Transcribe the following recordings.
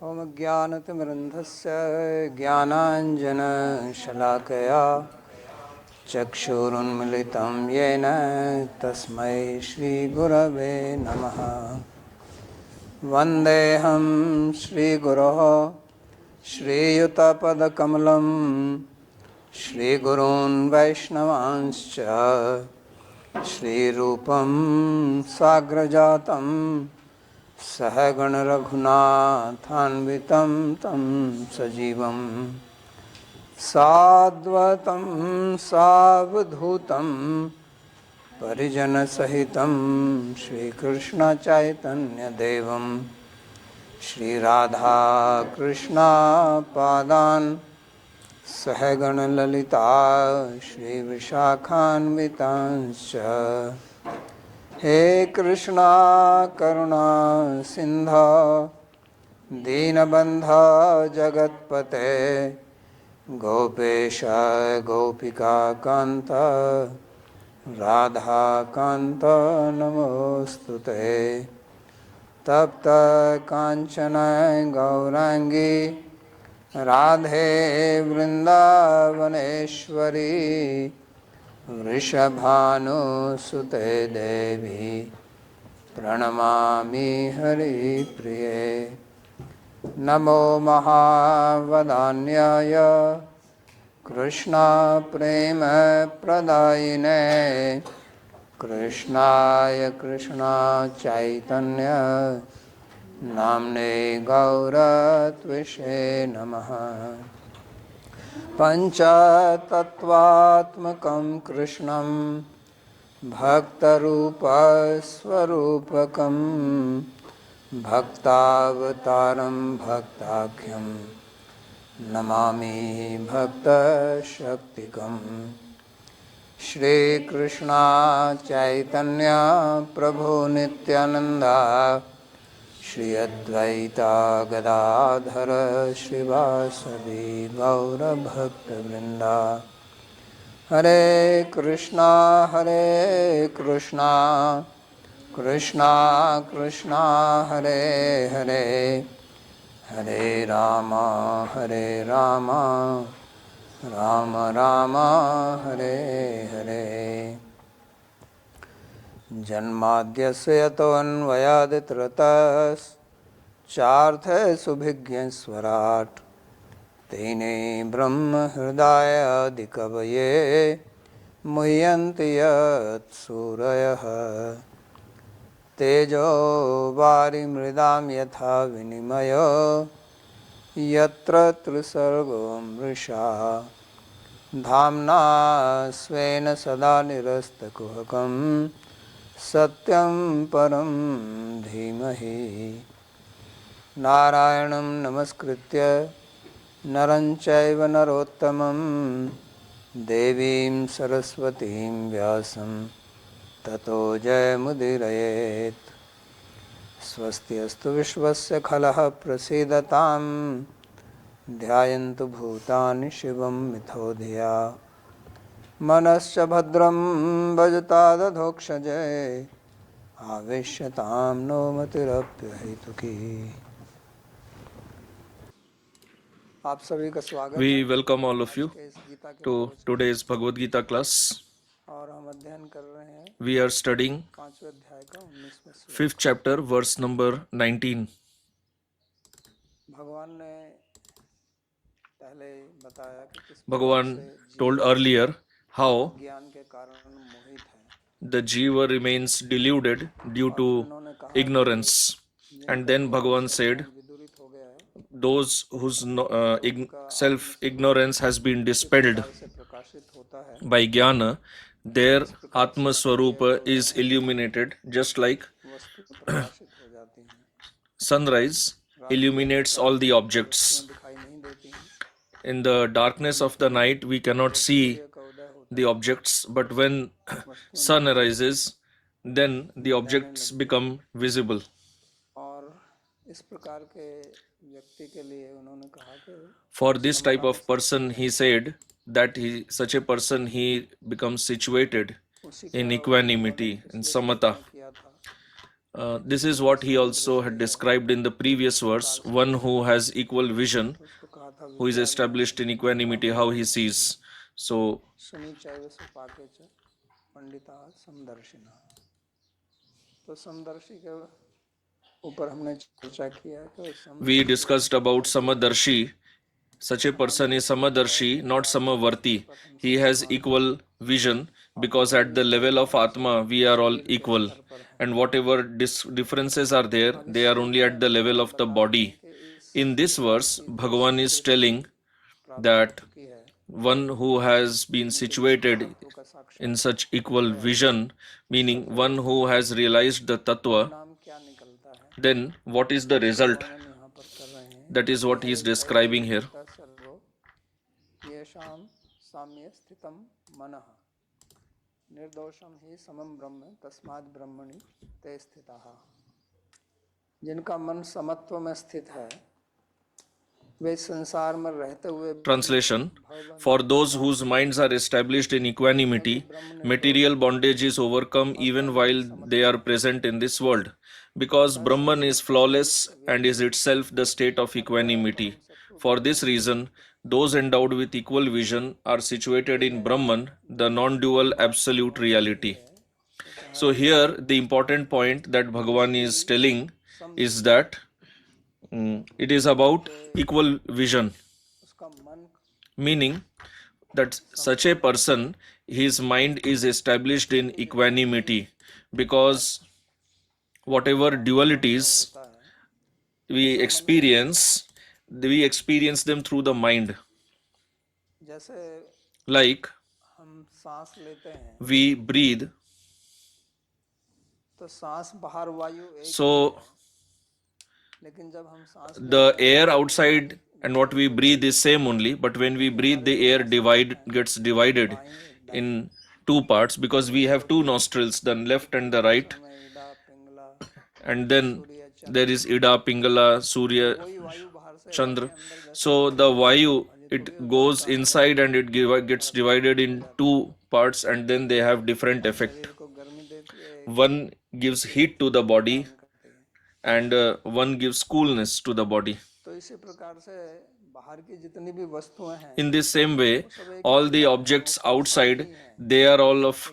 ॐ ज्ञानतिमिरन्धस्य ज्ञानाञ्जनशलाकया चक्षुरुन्मिलितं येन तस्मै श्रीगुरवे नमः। वन्देऽहं श्रीगुरोः श्रीयुतपदकमलं श्रीगुरून् वैष्णवांश्च श्रीरूपं साग्रजातं सहगण रघुनाथान्वितं तं सजीवं साद्वतं सावधूतं परिजनसहितं श्रीकृष्ण चैतन्यदेवं श्रीराधा कृष्ण पादान् सहगण ललिता श्रीविशाखान्वितांश्च। हे कृष्णा करुणा सिंधु दीनबंधो जगत्पते गोपेश गोपिका कांत राधा कांत नमोस्तुते। तप्त कांचन गौरांगी राधे वृंदावनेश्वरी वृषभानुसुते देवी प्रणमामि हरिप्रिये। नमो महावदान्याय कृष्णा प्रेम प्रदायिने कृष्णाय कृष्णा चैतन्य नाम्ने गौरत्विषे नमः। पंचतत्वात्मकं कृष्णं भक्तरूपस्वरूपकं भक्तावतारं भक्ताख्यं नमामि भक्तशक्तिकम्। श्रीकृष्ण चैतन्य प्रभु नित्यानंद श्री अद्वैता गदाधर श्रीवासदि गौरभक्तवृंदा। हरे कृष्णा कृष्णा कृष्णा हरे हरे हरे राम राम राम हरे हरे। जन्माद्यस्य यतोऽन्वयादितरतश्चार्थेषुभिज्ञस्वराट् तेने ब्रह्महृदायादिकवये मुह्यन्ति यत्सूरयः। तेजो वारिमृदां यथा विनिमयो यत्र त्रिसर्गो मृषा धाम्ना स्वेन सदा निरस्तकुहकं सत्यं परं धीमहि। नारायणं नमस्कृत्य नरं चैव नरोत्तमं देवीं सरस्वतीं व्यासं ततो जयमुदीरयेत्। स्वस्ति अस्तु विश्वस्य खलः प्रसीदतां ध्यायन्तु भूतानि शिवं मिथो धिया। मनश्च भद्रं भजतादधोक्षजे आवेश्यतां नो मतिरप्यहेतुकी। आप सभी का स्वागत We है welcome all of you आज के इस गीता के to प्रवचन today's Bhagavad Gita class. और हम अध्ययन कर रहे हैं We are studying 5वें अध्याय का 19वां श्लोक। 5th chapter, verse number 19. भगवान ने पहले बताया कि किस प्रकार Bhagavan से told जीव earlier how ज्ञान के कारण मोहित है the jiva remains deluded due और to फिर उन्होंने कहा कि ignorance. And जिनका then जो Bhagavan said, अज्ञान विदूरित हो गया है those whose तो उनका self-ignorance has been किस dispelled प्रकार से प्रकाशित होता है by jnana, their इस प्रकार से Atma सबके Swarupa जो is illuminated just like वस्तु प्रकाशित हो जाती हैं। sunrise रात्रि के illuminates अंधकार all में the जो objects. वस्तुएं दिखाई नहीं देती हैं In the darkness of the night, we cannot जब see सूर्य का उदय होता the है objects, but when वस्तुएं sun दिखने arises, then the जाने objects लगती become हैं। visible. और इस प्रकार के व्यक्ति के लिए उन्होंने कहा कि For this type समता में of स्थित person, हो he जाए। said that such a person, he becomes situated उसी in का वर्णन उन्होंने equanimity, in पिछले श्लोक samatha. में किया था This is what he also had described in the previous verse. One who has equal vision, उसको कहा था who is Vidya established in equanimity, how he sees. So सुनी चैव सुपाके च पंडिता समदर्शिना। तो समदर्शी के ऊपर हमने चर्चा किया कि we discussed about Samadarshi. Such a person is Samadarshi, not Samavarti. He has equal vision because at the level of Atma we are all equal. And whatever differences are there, they are only at the level of the body. In this verse, Bhagavan is telling that की है one who has been situated तो का साक्षात in such equal vision, meaning one who has realized the tattva, नाम क्या निकलता है then what is the result? वर्णन यहाँ पर कर रहे हैं। That is what he is describing here. का सर्वो येषां साम्ये स्थितं मनः निर्दोषं हि समं ब्रह्म तस्माद् ब्रह्मणि ते स्थिताः। जिनका मन समत्व में स्थित है वे संसार में रहते हुए Translation: For those whose minds are established in equanimity, material bondage is overcome even while they are present in this world, because Brahman is flawless and is itself the state of equanimity. For this reason, those endowed with equal vision are situated in Brahman, the non-dual absolute reality. So here the important point that Bhagavan is telling is that it is about equal vision, उसका मन meaning that such a person, his mind is established in equanimity, because whatever dualities we experience them through the mind. जैसे Like हम सांस लेते हैं we breathe, तो सांस बाहर वायु एक so लेकिन जब हम सांस the air outside and what we breathe is same only, but when we breathe the air gets divided in two parts, because we have two nostrils, the left and the right, में Ida Pingala and then there is Ida, Pingala, Surya, कोई वायु बाहर से Chandra. So the Vayu, it goes inside and it gets divided in two parts, and then they have different effect. शरीर को गर्मी देती है One gives heat to the body करती है। and one gives coolness to the body. तो इसी प्रकार से बाहर की जितनी भी वस्तुएं हैं In this same way, all the objects outside, they are all of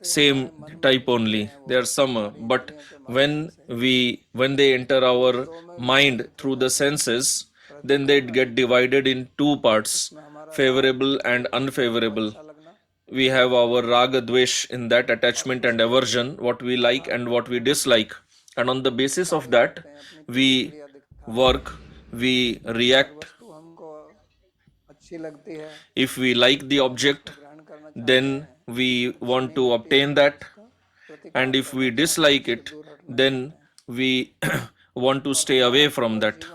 same type only. They are summer. But when they enter our mind through the senses, then they get divided in two parts, favorable and unfavorable. लगना We have our raga dvesh, in that attachment and aversion, what we like and what we dislike, and on the basis of that we work, we react. वस्तु हमको अच्छी लगती है If we like the object, ग्रहण करना then we want to obtain that, and if we dislike it, then we want to stay away from that.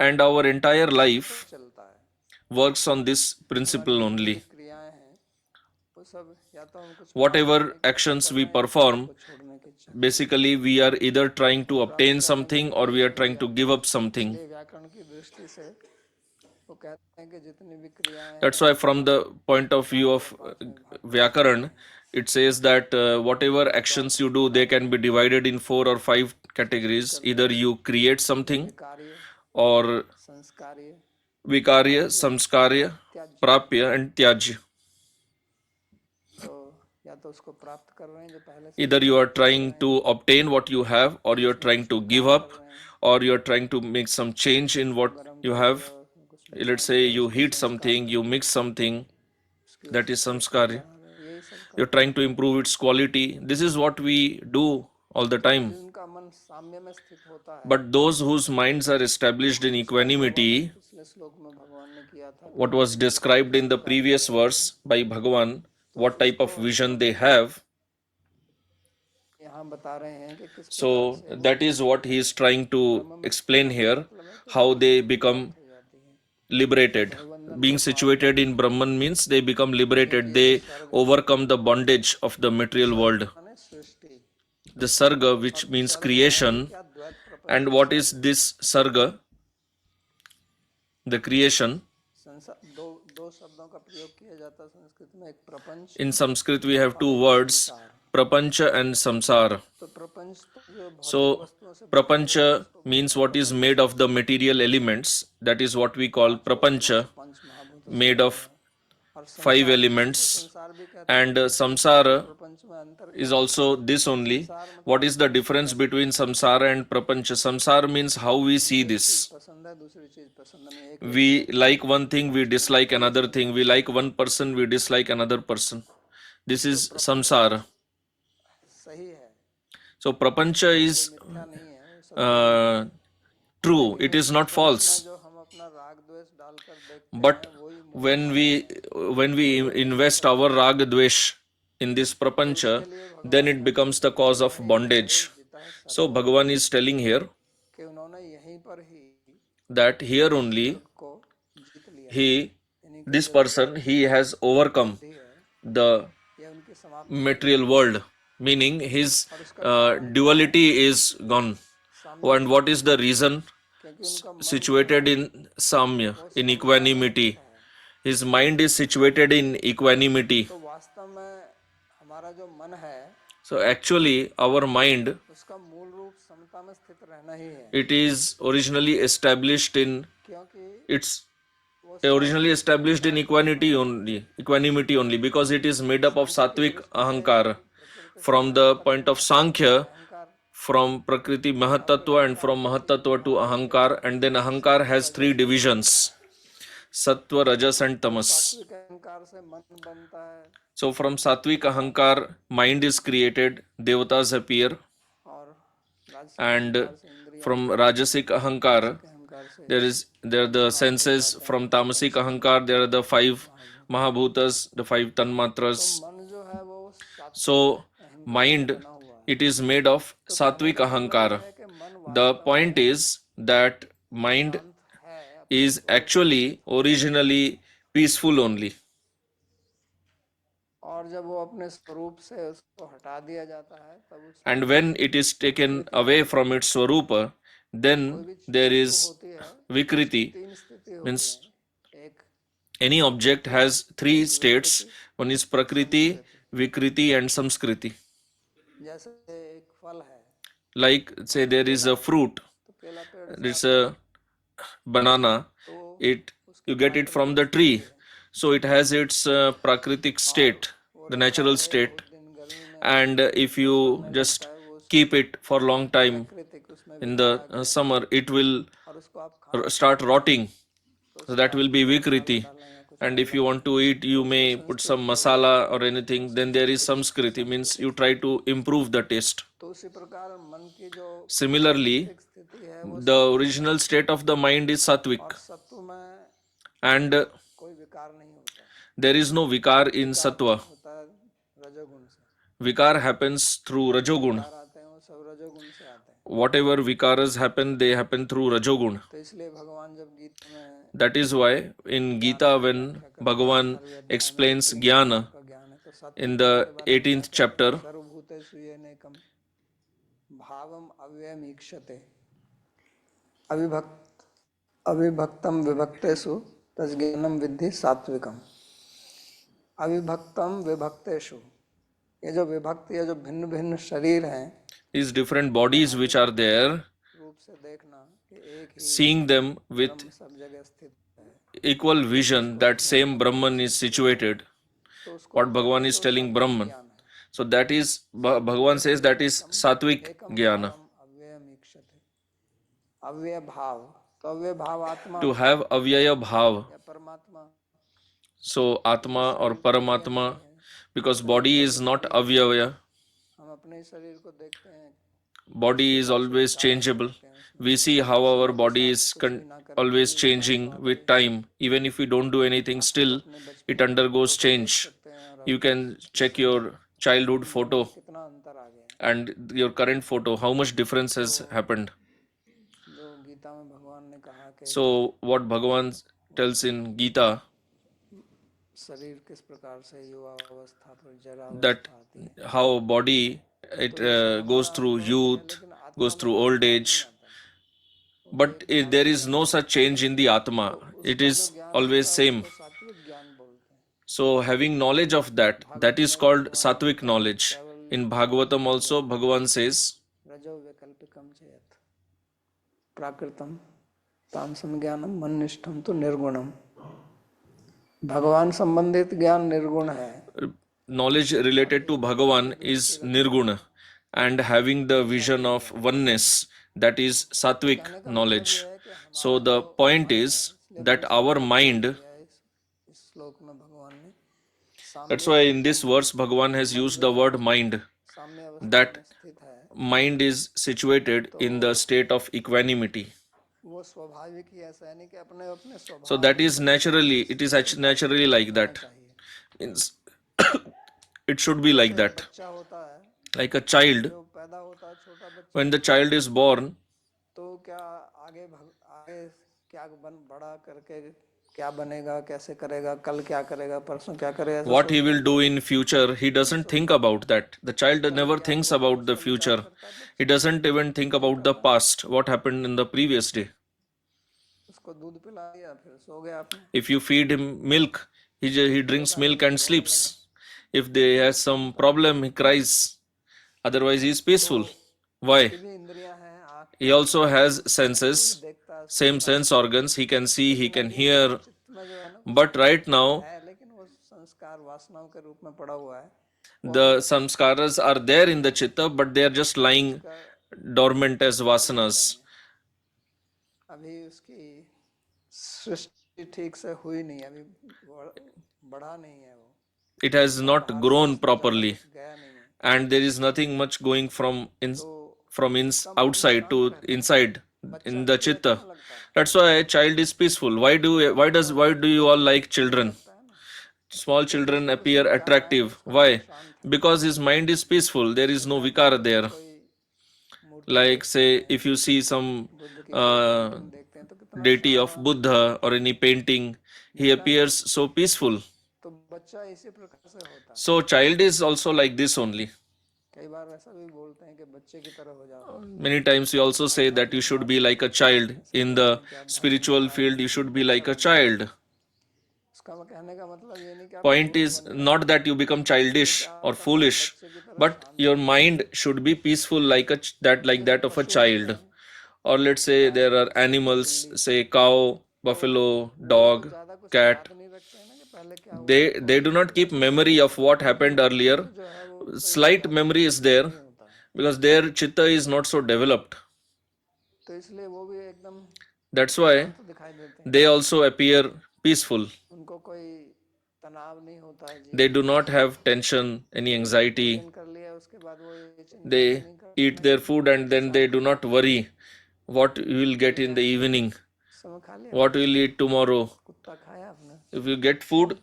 And our entire life चलता है। works on this principle only. क्रियाएं हैं वो सब या तो हम कुछ Whatever actions we perform, छोड़ने की इच्छा। basically we are either trying to obtain something or we are trying to give up something. ये व्याकरण की दृष्टि से वो कहते हैं कि जितनी भी क्रियाएं That's why from the point of view of Vyakaran, it says that whatever actions you do, they can be divided in 4 or 5 categories. Either you create something, कार्य or संस्कार्य Vikarya, Samskarya, Prapya and Tyajya. तो या तो उसको प्राप्त कर रहे हैं जो पहले से Either you are trying to obtain what you have, or you are trying to give up, or you are trying to make some change in what you have. Let's say you heat something, you mix something, that is samskarya. यही सब You're trying to improve its quality. This is what we do all the time. उनका मन साम्य में स्थित होता है। But those whose minds are established in equanimity, पिछले श्लोक में भगवान ने किया था what was described in the previous verse by Bhagavan, what type of vision they have. यहाँ बता रहे हैं कि किस So that is what he is trying to explain here, how they become liberated. Being situated in Brahman means they become liberated. They overcome the bondage of the material world. माने सृष्टि The sarga, which means creation. क्या द्वैत प्रपंच And what is this sarga? The creation. दो शब्दों का प्रयोग किया जाता है संस्कृत में एक प्रपंच In Sanskrit we have two words, prapancha and samsara. तो प्रपंच तो जो भौतिक So, वस्तुओं से prapancha means what is made of the material elements. That is what we call prapancha, पंच महाभूतों से made of और 5 संसार elements. संसार भी कहते हैं And samsara प्रपंच में अंतर is also this only. What is the difference between samsara and prapancha? Samsara means how we see this. पसंद है दूसरी चीज पसंद नहीं एक We like one thing, we dislike another thing. We like one person, we dislike another person. This is samsara. सही है So prapancha is मिथ्या नहीं है वो सब true. It is not false. जो हम अपना राग द्वेष डालकर देखते But हैं वही when we invest our rag dvesh in this prapancha, then it becomes the cause of bondage. So Bhagavan is telling here कि उन्होंने यहीं पर ही that here only को जीत लिया he, this person, he has overcome the ये उनकी समाप्त material world, meaning his duality is gone. And what is the reason? क्योंकि उनका Situated in samya, in equanimity. His mind is situated in equanimity. तो वास्तव में हमारा जो मन है So actually our mind, उसका मूल रूप समता में स्थित रहना ही है it is originally established in equanimity only, because it is made up of sattvic ahankara. From the point of Sankhya, from Prakriti Mahatattva, and from Mahatattva to Ahankar, and then Ahankar has 3 divisions: Sattva, Rajas and Tamas. सात्विक अहंकार से मन बनता है So from Sattvic Ahankar, mind is created, Devatas appear, और राजसिक and from Rajasic Ahankar, अहंकार से there are the senses. From Tamasic Ahankar, there are the 5 Mahabhutas, the 5 Tanmatras. मन जो है वो सात्विक So mind, it is made of Sattvic Ahankara. The point is that mind है is actually originally peaceful only. और जब वो अपने स्वरूप से उसको हटा दिया जाता है तब उस And when it is taken away from its Swarupa, then there is होती है Vikriti. तीन स्थिति होती Means है एक any object has 3 states. One is Prakriti, Vikriti and Samskriti. जैसे एक फल है Like say there is a fruit, तो केला पेड़ it's a banana, you get it from the tree. So it has its prakritic state, the natural state. दिन गर्मी में And if you just keep it for a long time कृतिक उसमें in the summer, it will और उसको आप खा start rotting. So that will be Vikriti. डालें या कुछ And if you want to eat, you may put some masala or anything. Then there is Samskriti, means you try to improve the taste. तो उसी प्रकार मन की जो Similarly, एक स्थिति है वो the original state of the mind is Sattvic. सत्व में And कोई विकार नहीं होता there is no vikar in Sattva. होता है रजोगुण से Vikar happens through Rajogun. विकार आते हैं वो सब रजोगुण से आते हैं Whatever vikaras happen, they happen through Rajogun. तो इसलिए भगवान जब गीता में That is why in Gita, when Bhagavan explains Jnana का ज्ञान है तो सत्व in the 18th chapter, सर्वभूतेषु येनैकं भावम अव्ययम ईक्षते अविभक्तम विभक्तेषु तज्ज्ञानम विद्धि सात्विकम अविभक्तम विभक्तेषु ये जो विभक्त ये जो भिन्न भिन्न शरीर हैं these different bodies which are there, रूप से देखना कि एक ही seeing them with सब जगह स्थित है equal vision that same Brahman is situated. तो उसको What Bhagavan is telling Brahman. So that is, Bhagavan says that is Sattvic Jnana. अव्ययम ईक्षते अव्यय भाव तो अव्यय भाव आत्मा To have avyaya bhav. या परमात्मा So Atma or Paramatma, because body is not avyaya. हम अपने शरीर को देखते हैं Body is always changeable. We see how our body is always changing with time. Even if we don't do anything, still it undergoes change. You can check your childhood photo कितना अंतर आ गया and your current photo, how much difference has happened. जो गीता में भगवान ने कहा कि So what Bhagavan tells in Gita, शरीर किस प्रकार से युवा अवस्था पर जरा that how body, it goes through youth, goes through old age, but there is no such change in the Atma. It is always same. सात्विक ज्ञान बोलते हैं So having knowledge of that, that is called Sattvic knowledge. केवल In Bhagavatam also, Bhagavan says, रजो वैकल्पिकम चेत प्राकृतम तामसम ज्ञानम मनिष्ठम तो निर्गुणम। भगवान संबंधित ज्ञान निर्गुण है। knowledge related to Bhagavan is Nirguna, and having the vision of oneness, that is Sattvic knowledge. So the point is that our mind, इस श्लोक में भगवान ने that's why in this verse Bhagavan has used the word mind, साम्य अवस्था that में स्थित है, mind is situated in the state of equanimity. वो स्वाभाविक ही ऐसा है नहीं कि अपने अपने स्वभाव So that is naturally, it is naturally like that. चाहिए। Means it should be like that. बच्चा होता है, Like a child, जो पैदा होता है छोटा बच्चा, when the child is born, तो क्या आगे आगे क्या बड़ा करके क्या बनेगा, कैसे करेगा, कल क्या करेगा, परसों क्या करेगा, ऐसा what he will do in future, he doesn't think about that. The child never thinks about the future. He doesn't even think about the past, what happened in the previous day. उसको दूध पिला दिया फिर सो गया आपने, If you feed him milk, he drinks milk and sleeps. If they has some problem, he cries. Otherwise, he is peaceful. Why? भी इंद्रियां हैं, आँख He also has senses, देखता है, same sense organs. He can see, he can hear. चित्त में जो है ना But right now, है, लेकिन वो संस्कार वासनाओं के रूप में पड़ा हुआ है। the samskaras are there in the chitta, but they are just lying dormant as vasanas. अभी उसकी सृष्टि ठीक से हुई नहीं, अभी बढ़ा नहीं है, वो It has not grown properly, गया नहीं है, and there is nothing much going from outside to inside in the chitta. That's why a child is peaceful. Why do you all like children? Small children appear attractive. Why? Because his mind is peaceful. There is no vikara there. Like say, if you see some देखते हैं तो कितना deity of Buddha or any painting, he appears so peaceful. तो बच्चा इसी प्रकार से होता है। So child is also like this only. कई बार ऐसा भी बोलते हैं कि बच्चे की तरह हो जाओ। Many times we also say that you should be like a child. In the spiritual field, you should be like a child. उसका कहने का मतलब ये नहीं कि आप Point is not that you become childish or foolish, but your mind should be peaceful like that of a child. Or let's say there are animals, say cow, buffalo, dog, cat. नहीं रखते हैं ना कि पहले क्या हुआ, They do not keep memory of what happened earlier. Slight memory is there because their chitta is not so developed. तो इसलिए वो भी एकदम That's why तो दिखाई देते हैं, they also appear peaceful. उनको कोई तनाव नहीं होता है, They do not have tension, any anxiety. जीवन कर लिया उसके बाद वो ये चिंता They नहीं करते, eat their food and then they do not worry what you will get in the evening, समय खा लिया, what will eat tomorrow. कुत्ता खाया आपने, If you get food,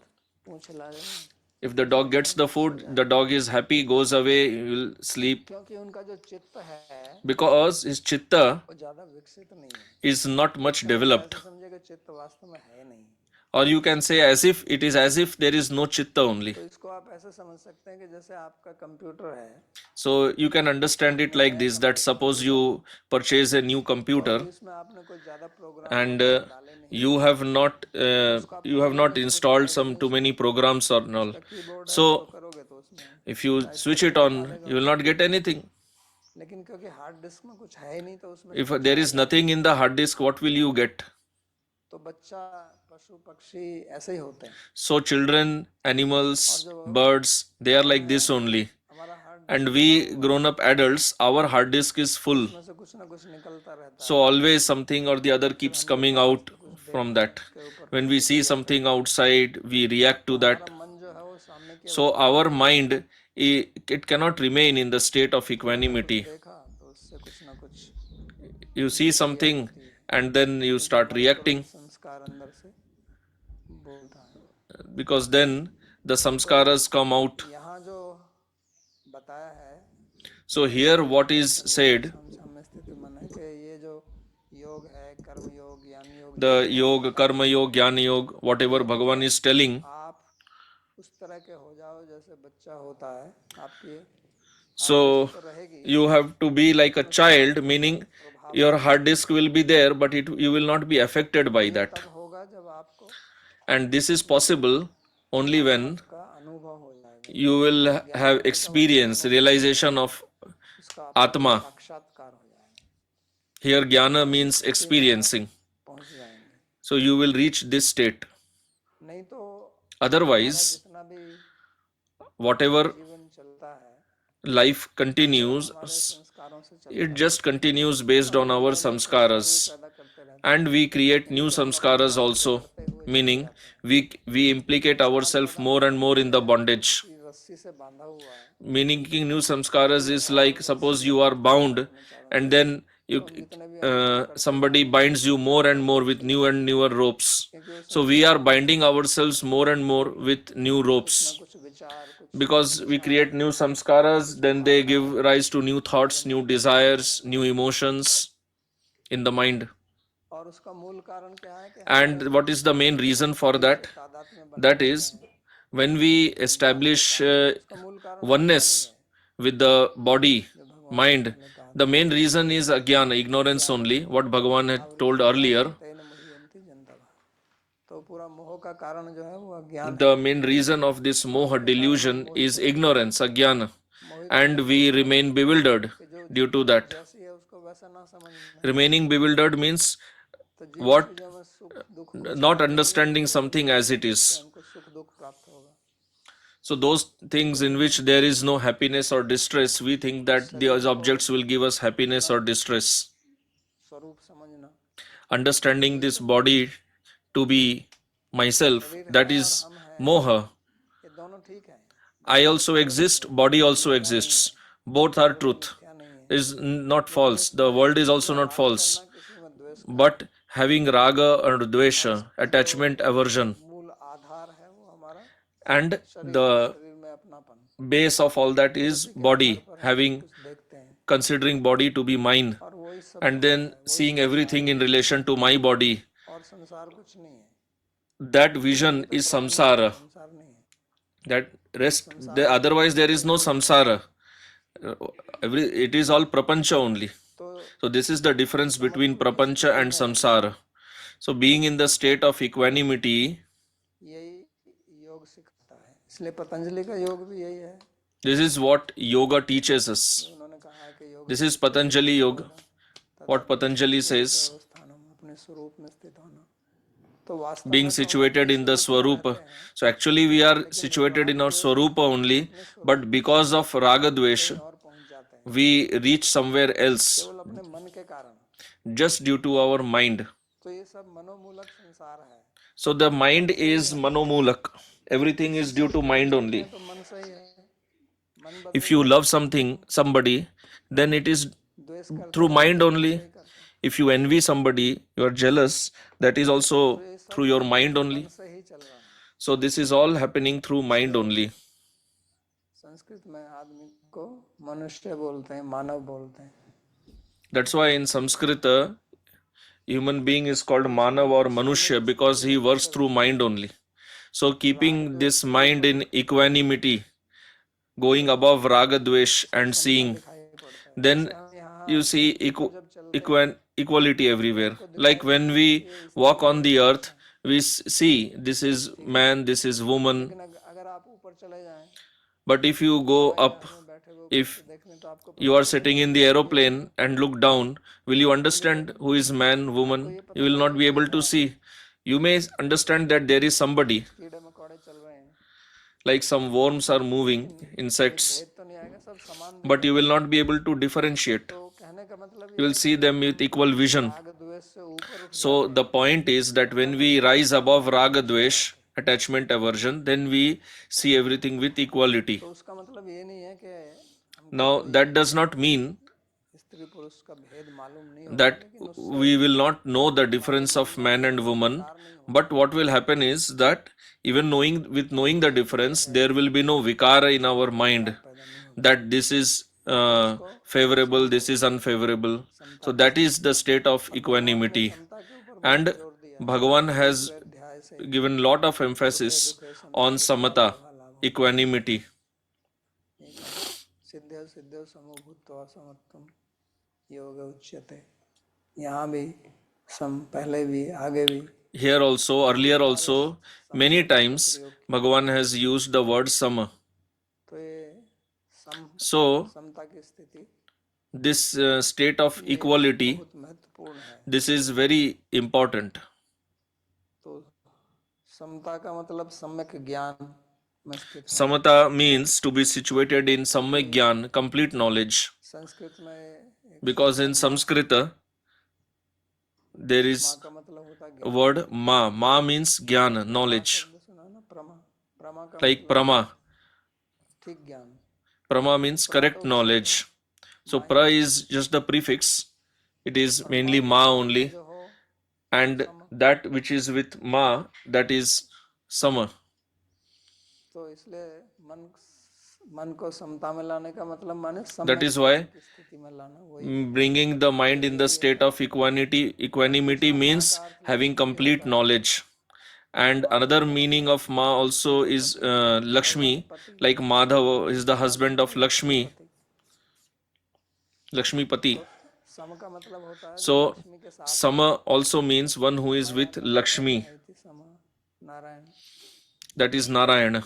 पूंछ हिला देना, if the dog gets the food, the dog is happy, goes away, he will sleep. क्योंकि उनका जो चित्त है Because his chitta वो ज्यादा विकसित नहीं है। is not much developed. ऐसे समझे कि चित्त वास्तव में है नहीं, Or you can say as if there is no chitta only. तो इसको आप ऐसे समझ सकते हैं कि जैसे आपका कंप्यूटर है, So you can understand it like this, that suppose you purchase a new computer इसमें आपने कोई ज्यादा प्रोग्राम and डाले नहीं, you have not installed some too many programs or all. Keyboard So करोगे तो उसमें, if you switch it on, you will not get anything. लेकिन क्योंकि हार्ड डिस्क में कुछ है ही नहीं तो उसमें If there is nothing in the hard disk, what will you get? तो बच्चा पशु पक्षी ऐसे ही होते हैं। So children, animals, birds, they are like this only. हमारा hard And we grown up adults, our hard disk is full. में से कुछ ना कुछ निकलता रहता So always something or the other keeps coming out from that. When we see something outside, we react to that. है, मन जो है वो सामने की So our mind, it cannot remain in the state of equanimity. देखा तो उससे कुछ ना कुछ You see something and then you start reacting, संस्कार अंदर से बोलता है। because then the samskaras come out. यहाँ जो बताया है So here what is said, साम्य स्थिति मन है कि ये जो योग है, कर्म योग, ज्ञान योग, the yoga, karma yoga, jnana yoga, whatever Bhagavan is telling, आप उस तरह के हो जाओ जैसे बच्चा होता है, आपकी so तो रहेगी, you have to be like a child, meaning your hard disk will be there, but you will not be affected by that. तब होगा जब आपको And this is possible only when का अनुभव हो जाएगा, you will have experience, realization of उसका Atma. साक्षात्कार हो जाएगा, Here, jnana means experiencing. पहुंच जाएंगे. So, you will reach this state. नहीं तो Otherwise, जितना भी whatever जीवन चलता है life continues, हमारे संस्कारों से चलता it just continues based on our samskaras. पैदा करते रहते And we create new samskaras also, meaning we implicate ourselves more and more in the bondage. हैं, रस्सी से बांधा हुआ है, Meaning new samskaras is like, suppose you are bound and then you somebody binds you more and more with new and newer ropes. So we are binding ourselves more and more with new ropes. कुछ विचार, कुछ Because we create new samskaras, then they give rise to new thoughts, new desires, new emotions in the mind. और उसका मूल कारण क्या है कि And what is the main reason for that? तादाद में That is, when we establish मूल कारण oneness with the body, mind, the main reason is ajnana, ignorance only, what Bhagavan had told earlier. तेन मुह्यन्ति जन्तवः. तो पूरा मोह का कारण जो है वो अज्ञान The main reason of this moha delusion is ignorance, ajnana, and we remain bewildered due to that. जैसी है उसको वैसा ना समझना. Remaining bewildered means तो what? चीजों में सुख दुख Not understanding something as it is. हमको सुख दुख प्राप्त होगा. So those things in which there is no happiness or distress, we think that those objects will give us happiness or distress. स्वरूप समझना, Understanding this body to be myself, that is moha. ये दोनों ठीक है. I also exist, body also exists. Both are truth. क्या नहीं है. Is not false. The world is also not false. किसी में द्वेष But having raga or dvesha, attachment, aversion, मूल आधार है वो हमारा and the शरीर में अपनापन. base of all that is body, having देखते हैं considering body to be mine, और वही सब and then seeing everything in relation to my body. और संसार कुछ नहीं है. That vision is samsara. संसार नहीं है. That otherwise there is no samsara. It is all prapancha only. तो So this is the difference between prapancha and samsara. So being in the state of equanimity, यही योग सिखाता है. इसलिए पतंजलि का योग भी यही है. this is what yoga teaches us. उन्होंने कहा है कि योग This is Patanjali Yoga. What Patanjali says, स्थानम अपने स्वरूप में स्थित होना. तो वास्तव being situated in the Swarupa. So actually we are situated in our Swarupa only, but because of Raga Dvesha, और पहुंच जाते हैं we reach somewhere else केवल अपने मन के कारण. just due to our mind. तो ये सब मनोमूलक संसार है. So the mind is manomulak. Everything is due to mind only. तो मन सही है. मन बस If you love something, somebody, then it is द्वेष करते through mind only. If you envy somebody, you are jealous, that is also through your mind only. से ही चल रहा है. So this is all happening through mind only. Sanskrit में आदमी को मनुष्य बोलते हैं, मानव बोलते हैं. That's why in Sanskrit, human being is called Manav or Manushya because he works through mind only. So keeping this mind in equanimity, going above Raga Dvesh and seeing, then you see equality everywhere. Like when we walk on the earth, we see this is man, this is woman. अगर आप ऊपर चले जाएं, But if you go up, बैठे हुए if देखने तो आपको you are sitting in the aeroplane and look down, will you understand who is man, woman? You will not be able to see. You may understand that there is somebody, कीड़े मकोड़े चल रहे हैं. like some worms are moving, insects, भेद तो नहीं आएगा, सब समान. but you will not be able to differentiate. तो कहने का मतलब You will see them with equal vision. राग द्वेष से ऊपर उठ So the point is that when we rise above Raga Dvesh, attachment, aversion, then we see everything with equality. तो उसका मतलब ये नहीं है कि हम Now that does not mean स्त्री पुरुष का भेद मालूम नहीं होगा, that we will not know the difference of man and woman, but what will happen is that even knowing the difference, there will be no vikara in our mind that this is favorable, this is unfavorable. So that is the state of equanimity. And Bhagavan has अध्याय से given lot of emphasis on samata, equanimity. सिद्धो सिद्धो समभूत्वा समत्वम योग उच्यते. यहाँ भी पहले भी आगे भी Here also, earlier also, many times Bhagavan has used the word sama. So समता की स्थिति this state of equality, बहुत महत्वपूर्ण है. this is very important. तो समता का मतलब सम्यक ज्ञान में स्थित होना. Samata means to be situated in samyak gyan, complete knowledge, Sanskrit में एक because in Sanskrita there माँ is का मतलब होता है ज्ञान. word ma. Ma means gyan, knowledge, शब्द सुना ना, प्रमा. प्रमा का like मतलब prama. ठीक ज्ञान. Prama means correct knowledge. So pra is just the prefix. It is mainly ma only, जो हो and that which is with ma, that is sama. तो इसलिए मन को समता में लाने का मतलब माने That is सम्यक why ज्ञान की स्थिति में लाना. वही bringing the mind in the state of equanimity means having complete knowledge. And another meaning of ma also is Lakshmi, like Madhava is the husband of Lakshmi, Lakshmipati. सम का मतलब होता है जो So लक्ष्मी के साथ Sama also means one who is with Lakshmi, है. सम Narayan. that is Narayana.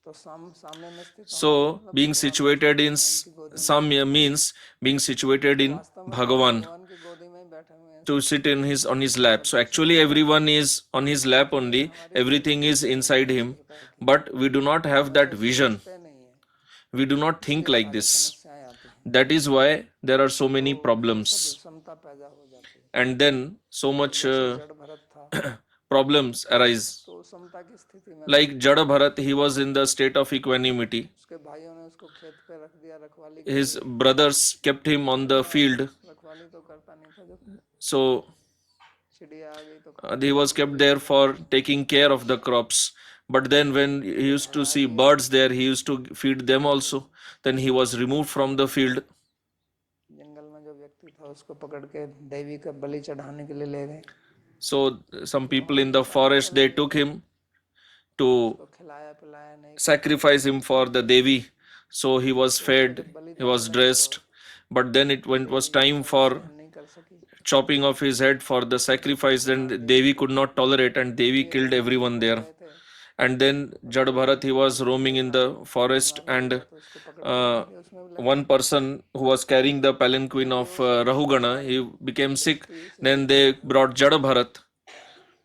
तो सामने में स्थित So being situated in Samya means being situated in Bhagavan, भगवान की गोदी में ही बैठे हुए हैं. to sit in his on his lap. So actually everyone is on his lap only, everything is inside him, but we do not have that vision. पे नहीं है. We do not think like this. समस्याएं आती हैं. That is why there are so many problems, समता पैदा हो जाती है. and then so much जड़ भरत था problems arise. तो समता की स्थिति में Like Jada Bharat, he was in the state of equanimity. उसके भाइयों ने उसको खेत पे रख दिया. रखवाली His brothers kept him on the field, रखवाली तो करता नहीं था. जब so चिड़िया आ गई तो he was kept there for taking care of the crops. But then when he used to see birds there, he used to feed them also. Then he was removed from the field. जंगल में जो व्यक्ति था उसको पकड़ के देवी का बलि चढ़ाने के लिए ले गए. So some people in the forest, they took him to तो खिलाया पिलाया नहीं. sacrifice him for the Devi. So he was fed, he was dressed. But then when it was time for नहीं कर सकी. chopping off his head for the sacrifice, then Devi could not tolerate, and Devi killed everyone there. And then Jad Bharat, he was roaming in the forest, and one person who was carrying the palanquin of Rahugana, he became sick. Then they brought Jada Bharat.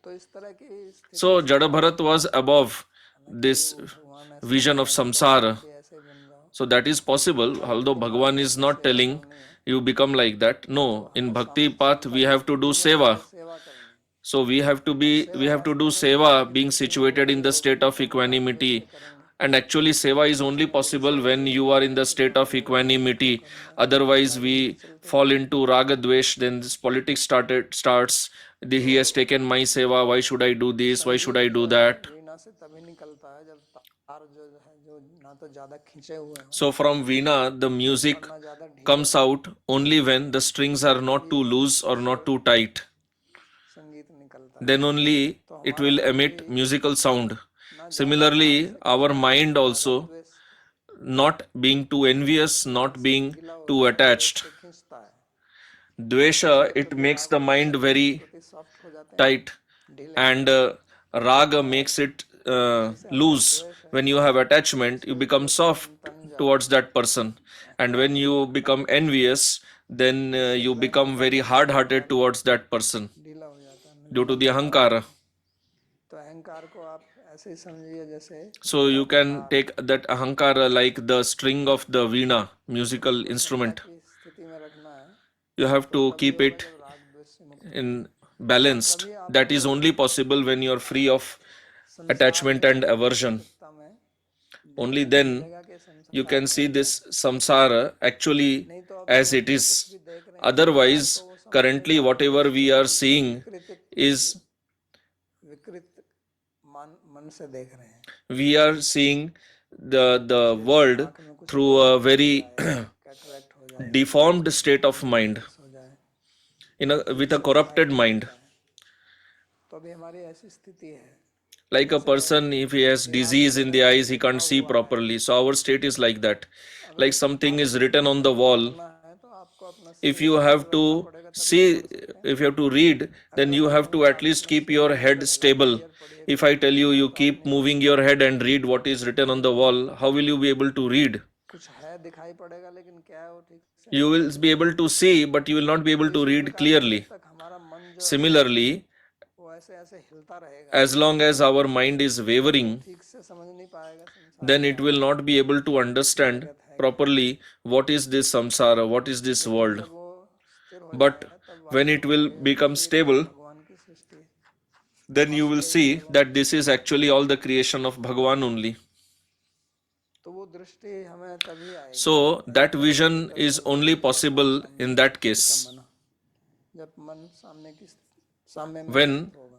तो इस तरह की स्थिति So Jada Bharat was above this vision of samsara. ऐसे बन जाओ. So that is possible, although Bhagavan is not telling you become like that. No, in bhakti path we have to do seva. सेवा करनी. So we have to do seva, being situated in the state of equanimity. And actually seva is only possible when you are in the state of equanimity. Otherwise we fall into raga dvesh, then this politics starts. He has taken my seva, why should I do this, why should I do that? वीणा से तभी निकलता है जब तार जो है जो ना तो ज्यादा खींचे हुए हैं So from veena the music ना ज्यादा ढीले. comes out only when the strings are not too loose or not too tight. संगीत निकलता है. Then only it will emit musical sound. Similarly, our mind also, not being too envious, not being too attached. खींचता है. Dvesha, it makes the mind very soft हो जाते हैं. tight, and raga makes it loose. When you have attachment, you become soft towards that person, and when you become envious, then you become very hard-hearted towards that person ढीला हो जाता है. due to the ahankara. तो अहंकार को आप ऐसे ही समझिए जैसे So you can take that ahankara like the string of the veena, musical instrument. की स्थिति में रखना है. You have to keep it राग द्वेष से मुक्त. in balanced. That is only possible when you are free of attachment and aversion. में Only then you can see this samsara actually as it is. Otherwise, currently whatever we are seeing is विकृत मन से देख रहे हैं. we are seeing the world through a very cataract हो जाए, deformed state of mind, हो जाए. with a corrupted mind. तो अभी हमारी ऐसी स्थिति है. Like a person, if he has disease in the eyes, he can't see properly. So our state is like that. Like something is written on the wall. है तो आपको अपना If you have to see, if you have to read, then you have to at least keep your head stable. If I tell you, you keep moving your head and read what is written on the wall, how will you be able to read? कुछ है है दिखाई पड़ेगा लेकिन क्या है वो ठीक से You will be able to see, but you will not be able to इसी read प्रकार से clearly. जब तक हमारा मन जो है Similarly, वो ऐसे ऐसे हिलता रहेगा as long as our mind is wavering, ठीक से समझ नहीं पाएगा संसार then it will not be able to understand जगत है properly what is this samsara, what is this लेकिन world. जब वो स्थिर हो But जाएगा तब when वास्तव it में will लगेगा become कि ये stable, भगवान की सृष्टि है then you will see that this is actually all the creation of Bhagavan only. तो वो दृष्टि हमें तभी आएगी So that vision is only possible in that case मन जब मन सामने में when स्थित होगा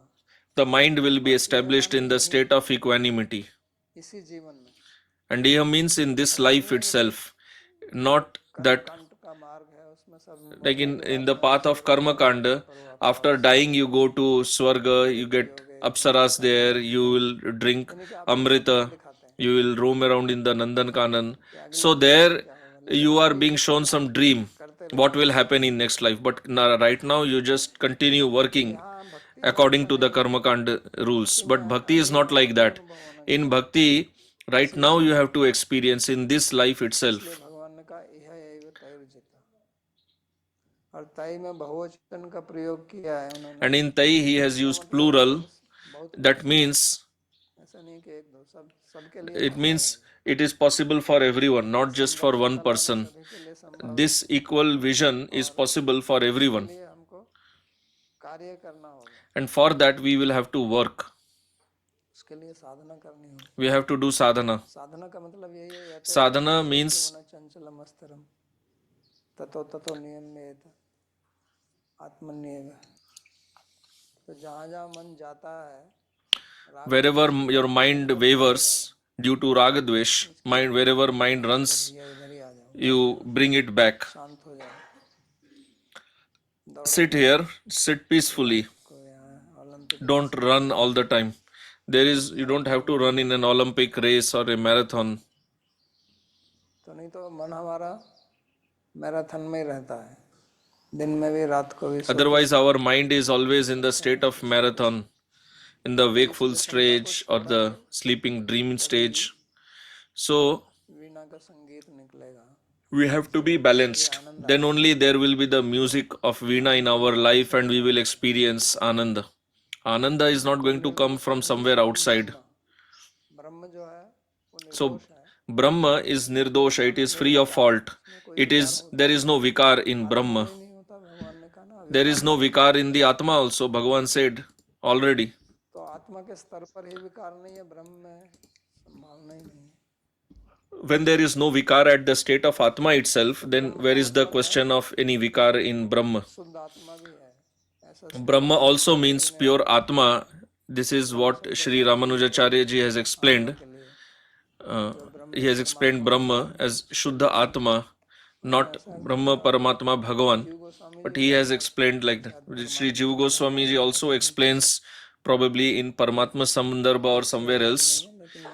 the mind will be established in the state of equanimity. इसी जीवन में And here means in this life itself, not that कर्मकांड का मार्ग है उसमें सब like in the path of karma kanda, after dying you go to swarga, you get apsaras there, you will drink amrita, you will roam around in the nandan kanan. So there you are being shown some dream what will happen in next life, but right now you just continue working according to the karma kanda rules. But bhakti is not like that. In bhakti, right now you have to experience in this life itself. इसलिए भगवान ने कहा यह एव तैर्जिता और तय में बहुवचन का प्रयोग किया है उन्होंने And in Tai he has used plural. That means ऐसा नहीं कि एक दो सबके लिए it means it is possible for everyone, not just for one person. सभी के लिए संभव This equal vision is possible for everyone. है हमको कार्य करना होगा And for that we will have to work. उसके लिए साधना करनी होगी We have to do sadhana. साधना का मतलब यही है Sadhana means चंचलम अस्थिरम ततो ततो नियम्येत आत्मन्येव तो जहाँ जहाँ मन जाता है wherever your mind wavers due to raga dvesh, mind wherever mind runs, इधर ही आ जाओ you bring it back. शांत हो जाओ Sit here, sit peacefully. कोई यहाँ Olympic Don't run all the time. You don't have to run in an Olympic race or a marathon. तो नहीं तो मन हमारा मैराथन में ही रहता है दिन में भी रात को भी Otherwise, our mind is always in the state of marathon, in the wakeful stage or the sleeping dream stage. So, वीणा का संगीत निकलेगा we have to be balanced. Then only there will be the music of Veena in our life and we will experience Ananda. Ananda is not going to come from somewhere outside. ब्रह्म जो है वो So, Brahma is nirdosha, it is free of fault. There is no vikar in Brahma. नहीं होता भगवान ने कहा ना There is no vikar in the Atma also, Bhagavan said already. तो आत्मा के स्तर पर ही विकार नहीं है ब्रह्म में संभावना ही नहीं है When there is no vikar at the state of Atma itself, then where is the question of any vikar in Brahma? शुद्ध आत्मा भी है ऐसा Brahma also means pure Atma. This is what Sri Ramanujacharya ji has explained. He has explained Brahma as Shuddha Atma, not Brahma Paramatma Bhagavan. But he has explained like that. Sri Jiva Goswami ji also explains probably in Paramatma Samandarbha or somewhere else.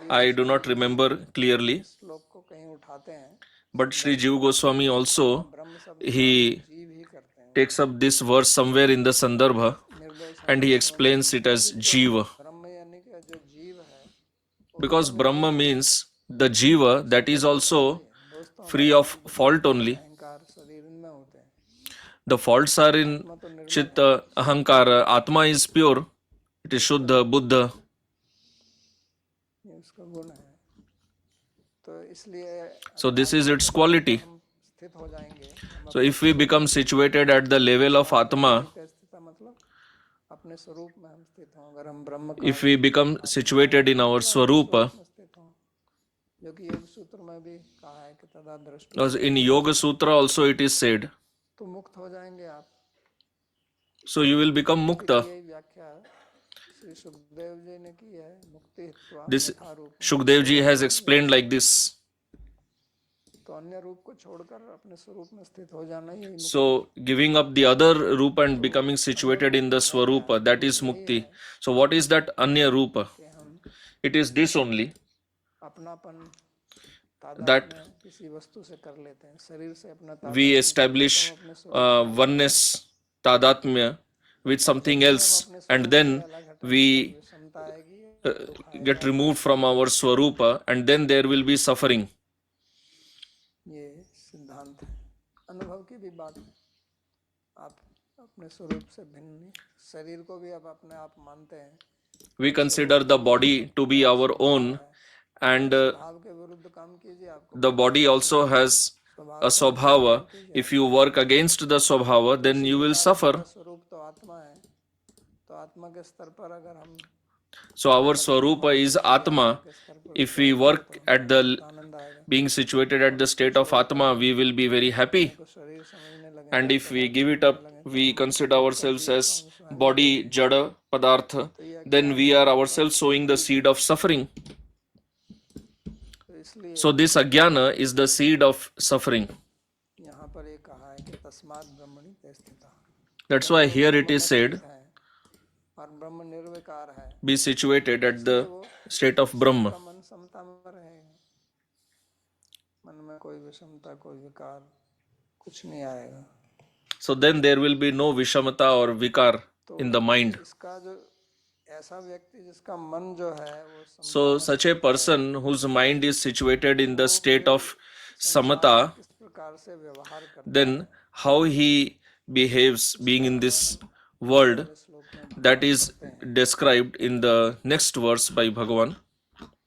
I do not remember clearly. श्लोक को कहीं उठाते हैं But Sri Jiva Goswami also, ब्रह्म शब्द he जीव ही करते हैं takes up this verse somewhere in the Sandarbha निर्दोष and he explains it as Jiva. ब्रह्म यानी कि जो जीव है Because Brahma means the Jiva that is also free of fault only. अहंकार शरीर में होते हैं The faults are in Chitta, Ahankara. Atma is pure. It is Shuddha, Buddha. ये उसका गुण है तो इसलिए So this is its quality. हम स्थित हो जाएंगे So if we become situated at the level of Atma, स्थित मतलब अपने स्वरूप में हम स्थित हों अगर हम ब्रह्म if we become situated in our Swarupa, में स्थित हों जो कि योग सूत्र में भी कहा है कि तदा दृष्टि because in Yoga Sutra also it is said, तो मुक्त हो जाएंगे आप so you will become Mukta. यही व्याख्या श्री सुखदेव जी ने की है मुक्ति हित्वा This यथा रूप Shukdev ji has explained like this. तो अन्य रूप को छोड़कर अपने स्वरूप में स्थित हो जाना ही मुक्ति So giving up the other Rupa and becoming situated in the Swarupa, that is Mukti. So what is that Anya Rupa? के हम It is this only, अपनापन that तादात्म्य किसी वस्तु से कर लेते हैं शरीर से अपना we establish oneness, tadatmya with something else, and then we क्षमता आएगी get removed from our Swarupa, and then there will be suffering. बात है, आप अपने स्वरूप से भिन्न शरीर को भी आप अपने आप मानते हैं, We consider the body to be our own, and स्वभाव के विरुद्ध काम कीजिए, आपको the body also has a swabhava. If you work against the swabhava, then you will suffer. स्वरूप तो आत्मा है, तो आत्मा के स्तर पर अगर हम So our swarupa is Atma. If we work at the आनंद आएगा, being situated at the state of Atma, we will be very happy. तो शरीर समझने लगे, And if we give it up, we consider ourselves as body, jada, padartha, then we are ourselves sowing the seed of suffering. तो इसलिए So this ajnana is the seed of suffering. यहाँ पर ये कहा है कि तस्मात् ब्रह्मणि ते स्थितः, That's why here it is said, है और ब्रह्म निर्विकार है, be situated at the state of Brahma. का मन समता में रहेगा, मन में कोई विषमता, कोई विकार कुछ नहीं आएगा। So then there will be no vishamata or vikar in the mind. इसका जो ऐसा व्यक्ति जिसका मन जो है वो So such a person whose mind is situated in the state of samata, किस प्रकार से व्यवहार करता then how he behaves being in this world, that is described in the next verse by Bhagavan.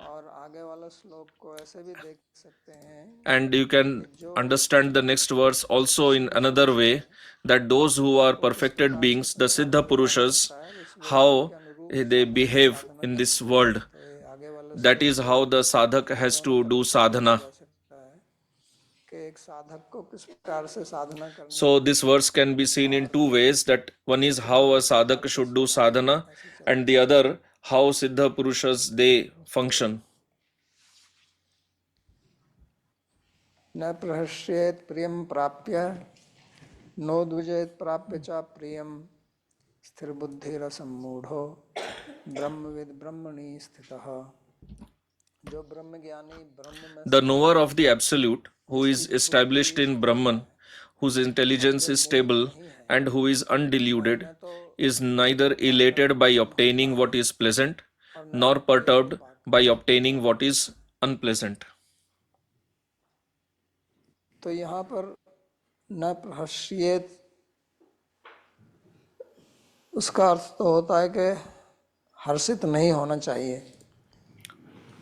और आगे वाला श्लोक को ऐसे भी देख सकते हैं, And you can understand the next verse also in another way, that those who are perfected beings, the Siddha Purushas, how they behave in this world. तो ये आगे वाला That is how the sadhak has to do sadhana. सकता है कि एक साधक को किस प्रकार से साधना करनी, So this verse can be seen in two ways, that one is how a sadhak should do sadhana, and the other how Siddha Purushas they function. न प्रहस्येत प्रियम प्राप्य नोद्विजेत प्राप्य च प्रियम स्थिर बुद्धि रसमूढ़ो ब्रह्मविद ब्रह्मणि स्थितः। जो ब्रह्म ज्ञानी ब्रह्म में The knower of the Absolute, who is established in Brahman, whose intelligence is stable and who is undeluded, is neither elated by obtaining what is pleasant nor perturbed by obtaining what is unpleasant. तो यहाँ पर न प्रहस्येत, उसका अर्थ तो होता है कि हर्षित नहीं होना चाहिए,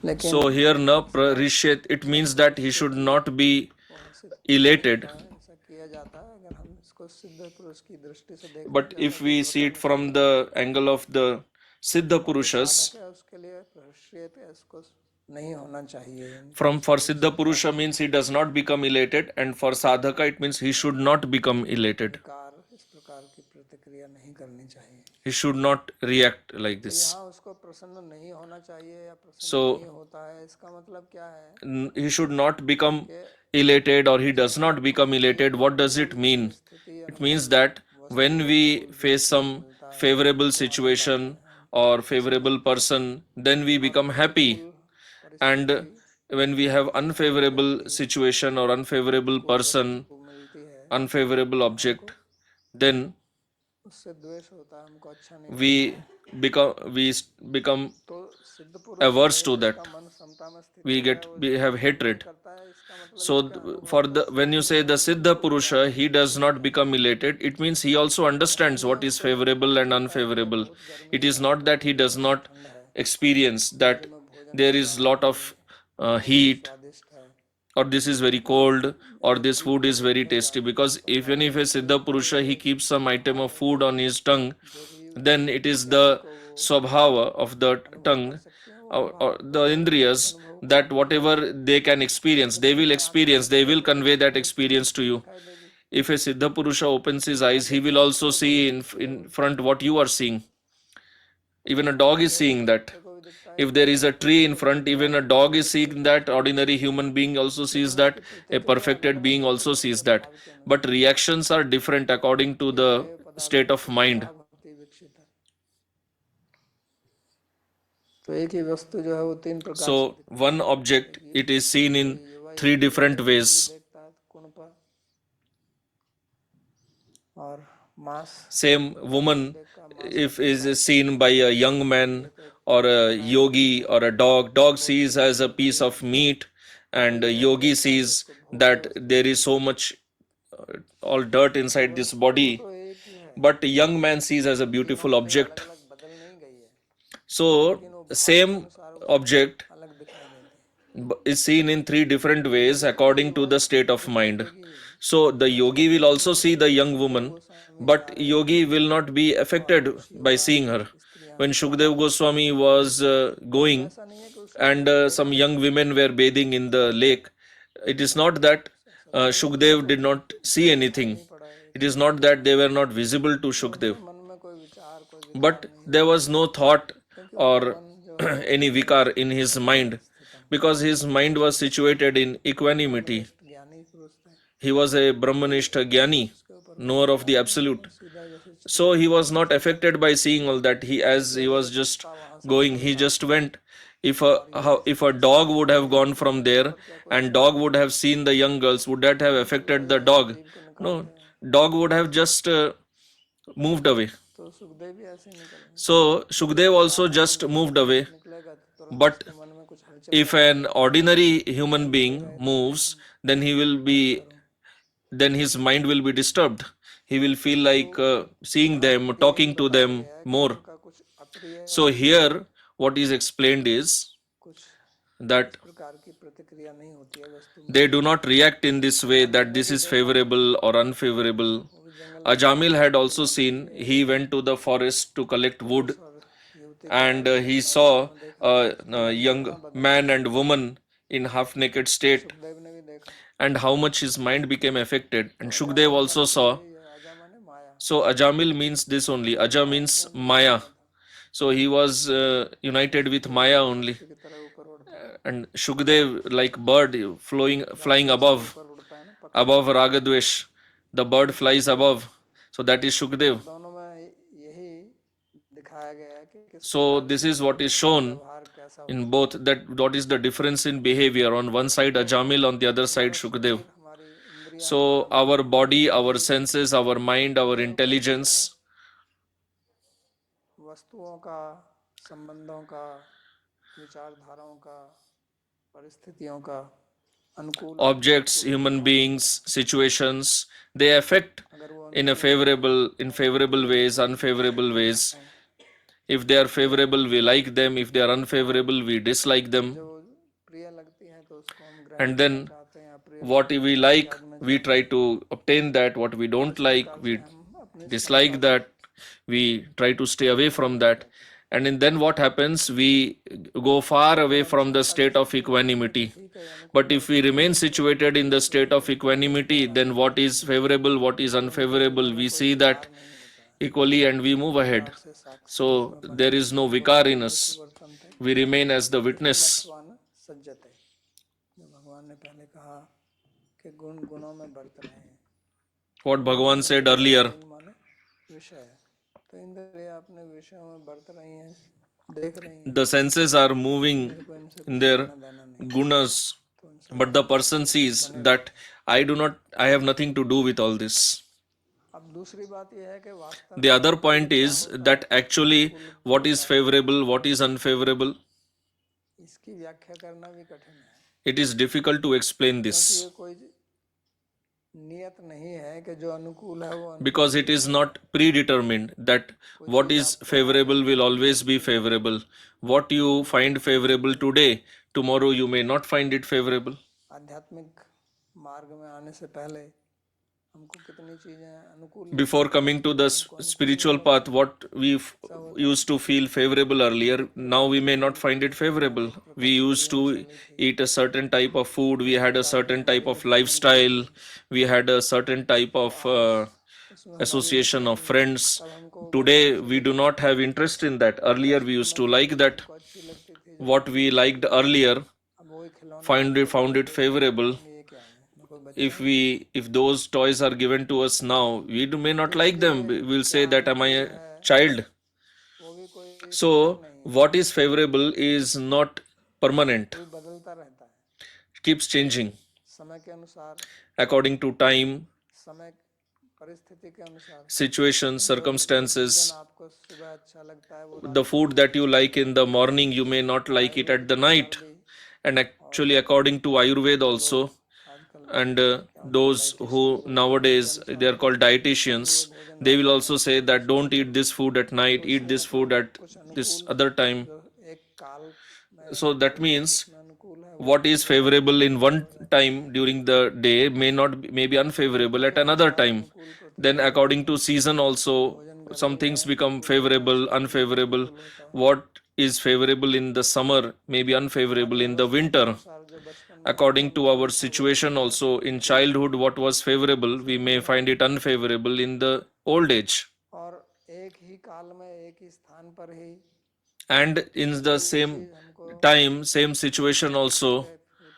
लेकिन So here na prarishyet, it means that he should not be elated. ऐसा किया जाता है अगर हम इसको सिद्ध पुरुष की दृष्टि से देखें, But if we see it from the angle of the Siddha Purushas, तो उसके लिए प्रहस्येत इसको नहीं होना चाहिए। for Siddha Purusha means he does not become elated, and for Sadhaka it means he should not become elated. Car इस प्रकार की प्रतिक्रिया नहीं करनी चाहिए। He should not react like this. यहाँ उसको प्रसन्न नहीं होना चाहिए या प्रसन्न So नहीं होता है, इसका मतलब क्या है? he should not become elated or he does not become elated. What does it mean? It means that when we face some favorable situation or favorable person, then we become happy. And when we have unfavorable situation or unfavorable person, वो मिलती है, unfavorable object, then उससे द्वेष होता है, हमको अच्छा नहीं। we become तो सिद्ध पुरुष averse to that. का मन समता में स्थित We have hatred. करता है, इसका मतलब So for the when you say the Siddha Purusha, he does not become elated, it means he also understands what is favorable and unfavorable. It is not that he does not experience that there is lot of heat, स्वादिष्ट है, or this is very cold, or this food is very tasty. Because even if a Siddha Purusha he keeps some item of food on his tongue, then it is the swabhava of the tongue or the indriyas, that whatever they can experience, they will convey that experience to you. If a Siddha Purusha opens his eyes, he will also see in front what you are seeing. Even a dog is seeing that. If there is a tree in front, even a dog is seeing that. Ordinary human being also sees that. A perfected being also sees that. But reactions are different according to the state of mind. भक्ति विकसित है। तो एक ही वस्तु जो है वो तीन प्रकार So one object, it is seen in three different ways. देखता है, गुण पर और मांस Same woman, if is seen by a young man or a yogi or a dog sees as a piece of meat, and a yogi sees that there is so much all dirt inside this body, तो एक ही है, but a young man sees as a beautiful object. अलग अलग बदल नहीं गई है, So same अनुसार वो object अलग दिखाई देती है। is seen in three different ways according to the state of mind. So the yogi will also see the young woman, but yogi will not be affected by seeing her. When Shukdev Goswami was going ऐसा नहीं है कि उस and some young women were bathing in the lake, it is not that Shukdev did not see anything. It is not that they were not visible to Shukdev, मन में कोई विचार कोई but there was no thought or any vikar in his mind, because his mind was situated in equanimity. ज्ञानी पुरुष थे, He was a Brahmanishta Jnani, knower of the absolute. सीधा जैसे So he was not affected by seeing all that. As he was just going, he just went. If a dog would have gone from there and dog would have seen the young girls, would that have affected the dog? No, dog would have just moved away. तो सुखदेव भी ऐसे निकलेंगे, So Shukdev also just moved away. निकलेगा तो तुरंत But उसके मन में कुछ हलचल, if an ordinary human being moves, then then his mind will be disturbed. He will feel like seeing them, talking to them more. का कुछ अप्रिय So here what is explained is कुछ that प्रकार की प्रतिक्रिया नहीं होती है वस्तु में। they do not react in this way, that this is favorable or unfavorable. Ajamil had also seen, he went to the forest to collect wood, and he saw a young man and woman in half naked state, Sukhdev ने भी देखा, and how much his mind became affected. And Shukdev also saw. ये आजा माने माया, So Ajamil means this only. Aja means Maya. So he was united with Maya only. की तरह ऊपर उड़ता है, And Shukdev, like bird flying above ऊपर उड़ता है ना, above Ragadvesh, the bird flies above. So that is Shukdev. दोनों में यही दिखाया गया है कि किस So this is what is shown व्यवहार कैसा हो, in both, that what is the difference in behavior. On one side Ajamil, on the other side Shukdev. हमारी इंद्रियां So our body, our senses, our mind, our intelligence, वस्तुओं का, संबंधों का, विचारधाराओं का, परिस्थितियों का अनुकूल objects, human beings, situations, they affect अगर वो in favorable ways, unfavorable ways. If they are favorable, we like them. If they are unfavorable, we dislike them. जो प्रिय लगती है तो उसको हम ग्रहण And then चाहते हैं, अप्रिय what we like, we try to obtain that. What we don't like, we हम अपने dislike that. We try to stay away from that. And then what happens? We go far away from the state of equanimity. But if we remain situated in the state of equanimity, then what is favorable, what is unfavorable, we see that equally and we move ahead. So there is no vikar in us. वर्तन थे, We remain as the witness. भगवान सज्जते, जो भगवान ने पहले कहा कि गुण गुणों में बरत रहे हैं, What Bhagavan said earlier, गुण माने विषय, तो इंद्रियां अपने विषयों में बरत रही हैं, देख रही हैं, the senses are moving को इनसे in their देना नहीं, gunas, but the person sees that I have nothing to do with all this. अब दूसरी बात यह है कि वास्तव The other point is that actually what is favorable, what is unfavorable, इसकी व्याख्या करना भी कठिन है, it is difficult to explain this, ये कोई नियत नहीं है कि जो अनुकूल है वो because it is not predetermined that what is favorable will always be favorable. What you find favorable today, tomorrow you may not find it favorable. आध्यात्मिक मार्ग में आने से पहले हमको कितनी चीजें अनुकूल Before coming to the spiritual path, what we used to feel favorable earlier, now we may not find it favorable. We used to eat a certain type of food, we had a certain type of lifestyle, we had a certain type of association of friends. Today we do not have interest in that. Earlier we used to like that. को अच्छी लगती थी, What we liked earlier, अब वही खिलौने found it favorable. ये क्या है, कोई बच्चा If those toys are given to us now, we may not like them. We'll say that am I a child? वो भी कोई So what is favorable is not permanent. कोई बदलता रहता है, It keeps changing समय के अनुसार, according to time, समय परिस्थिति के अनुसार, situations, circumstances. आपको सुबह अच्छा लगता है वो The food that you like in the morning, you may not like it at the night. And actually, according to Ayurveda also, and those who nowadays they are called dietitians, they will also say that don't eat this food at night, eat this food at कुछ this अनुकूल other time. जो एक काल में So that जो means जिसमें अनुकूल है what is favorable in one time during the day may not may be unfavorable at another time. अनुकूल Then प्रतिकूल according to season also some things become favorable, unfavorable. What is favorable in the summer may be unfavorable in the winter. अनुसार जो बचपन में According to our situation also in childhood what was favorable we may find it unfavorable in the old age. और एक ही काल में एक ही स्थान पर ही And in the same time, same situation also,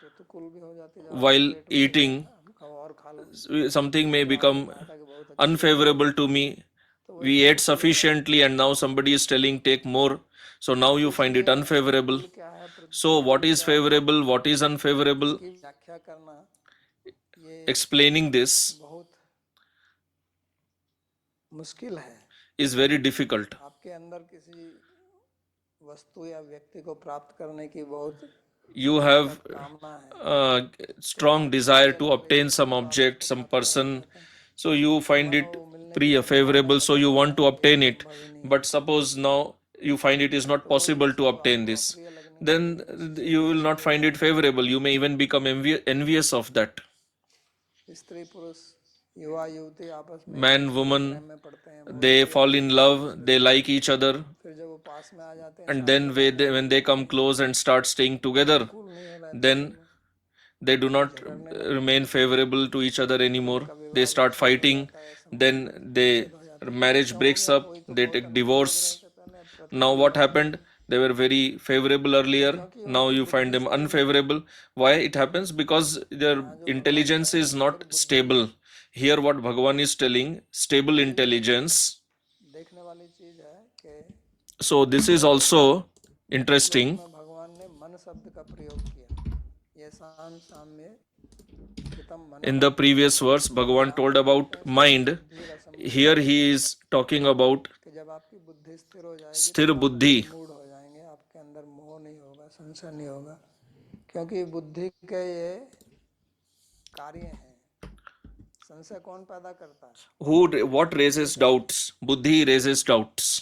प्रतिकूल भी हो जाती है while eating, और खा लो something may become था कि बहुत unfavorable to me. We ate sufficiently and now somebody is telling take more. So now you find it unfavorable. क्या है So what is favorable, what is unfavorable? की व्याख्या करना ये Explaining this बहुत मुश्किल है is very difficult. आपके अंदर किसी वस्तु या व्यक्ति को प्राप्त करने की बहुत You have कामना है strong desire to obtain some object, some person. So you find it favorable, so you want to obtain it. But suppose now you find it is not possible to obtain this, then you will not find it favorable. You may even become envious of that. स्त्री पुरुष युवा युवती आपस में Man, woman, में पड़ते हैं they fall in love, they like each other, फिर जब वो पास में आ जाते हैं and then when they come close and start staying together, then they do not remain favorable to each other anymore. They start fighting, then marriage breaks up, they take divorce. Now what happened? They were very favorable earlier, now you find them unfavorable. Why it happens? Because their intelligence is not stable. Here what Bhagavan is telling, stable intelligence. देखने वाली चीज है कि So this is also interesting. भगवान ने मन शब्द का प्रयोग किया ये शाम साम्य हितम मन In the previous verse, Bhagavan told about mind. Here he is talking about कि जब आपकी बुद्धि स्थिर हो जाएगी sthir buddhi. मूड हो जाएंगे आपके अंदर मोह नहीं होगा संशय नहीं होगा क्योंकि बुद्धि के ये कार्य हैं संशय कौन पैदा करता है What raises doubts? Buddhi raises doubts.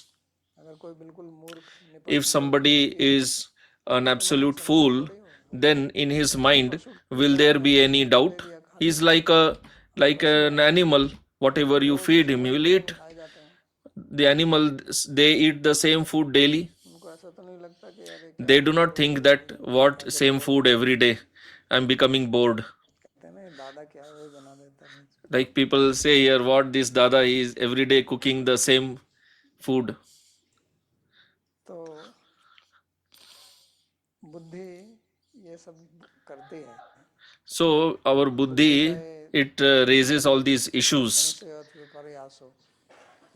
अगर कोई बिल्कुल मूर्ख If somebody is an absolute fool, then in his mind will there be any doubt? He is like an animal. Whatever you feed him, he will eat. खाए जाते हैं The animal, they eat the same food daily. उनको ऐसा तो नहीं लगता कि यार ये They do not think that what same food every day. I'm becoming bored. कहते हैं ना ये दादा क्या है वही बना देता है Like people say here, what this Dada he is every day cooking the same food. तो बुद्धि ये सब करती है So our buddhi, it raises all these issues. संशय विपर्यासो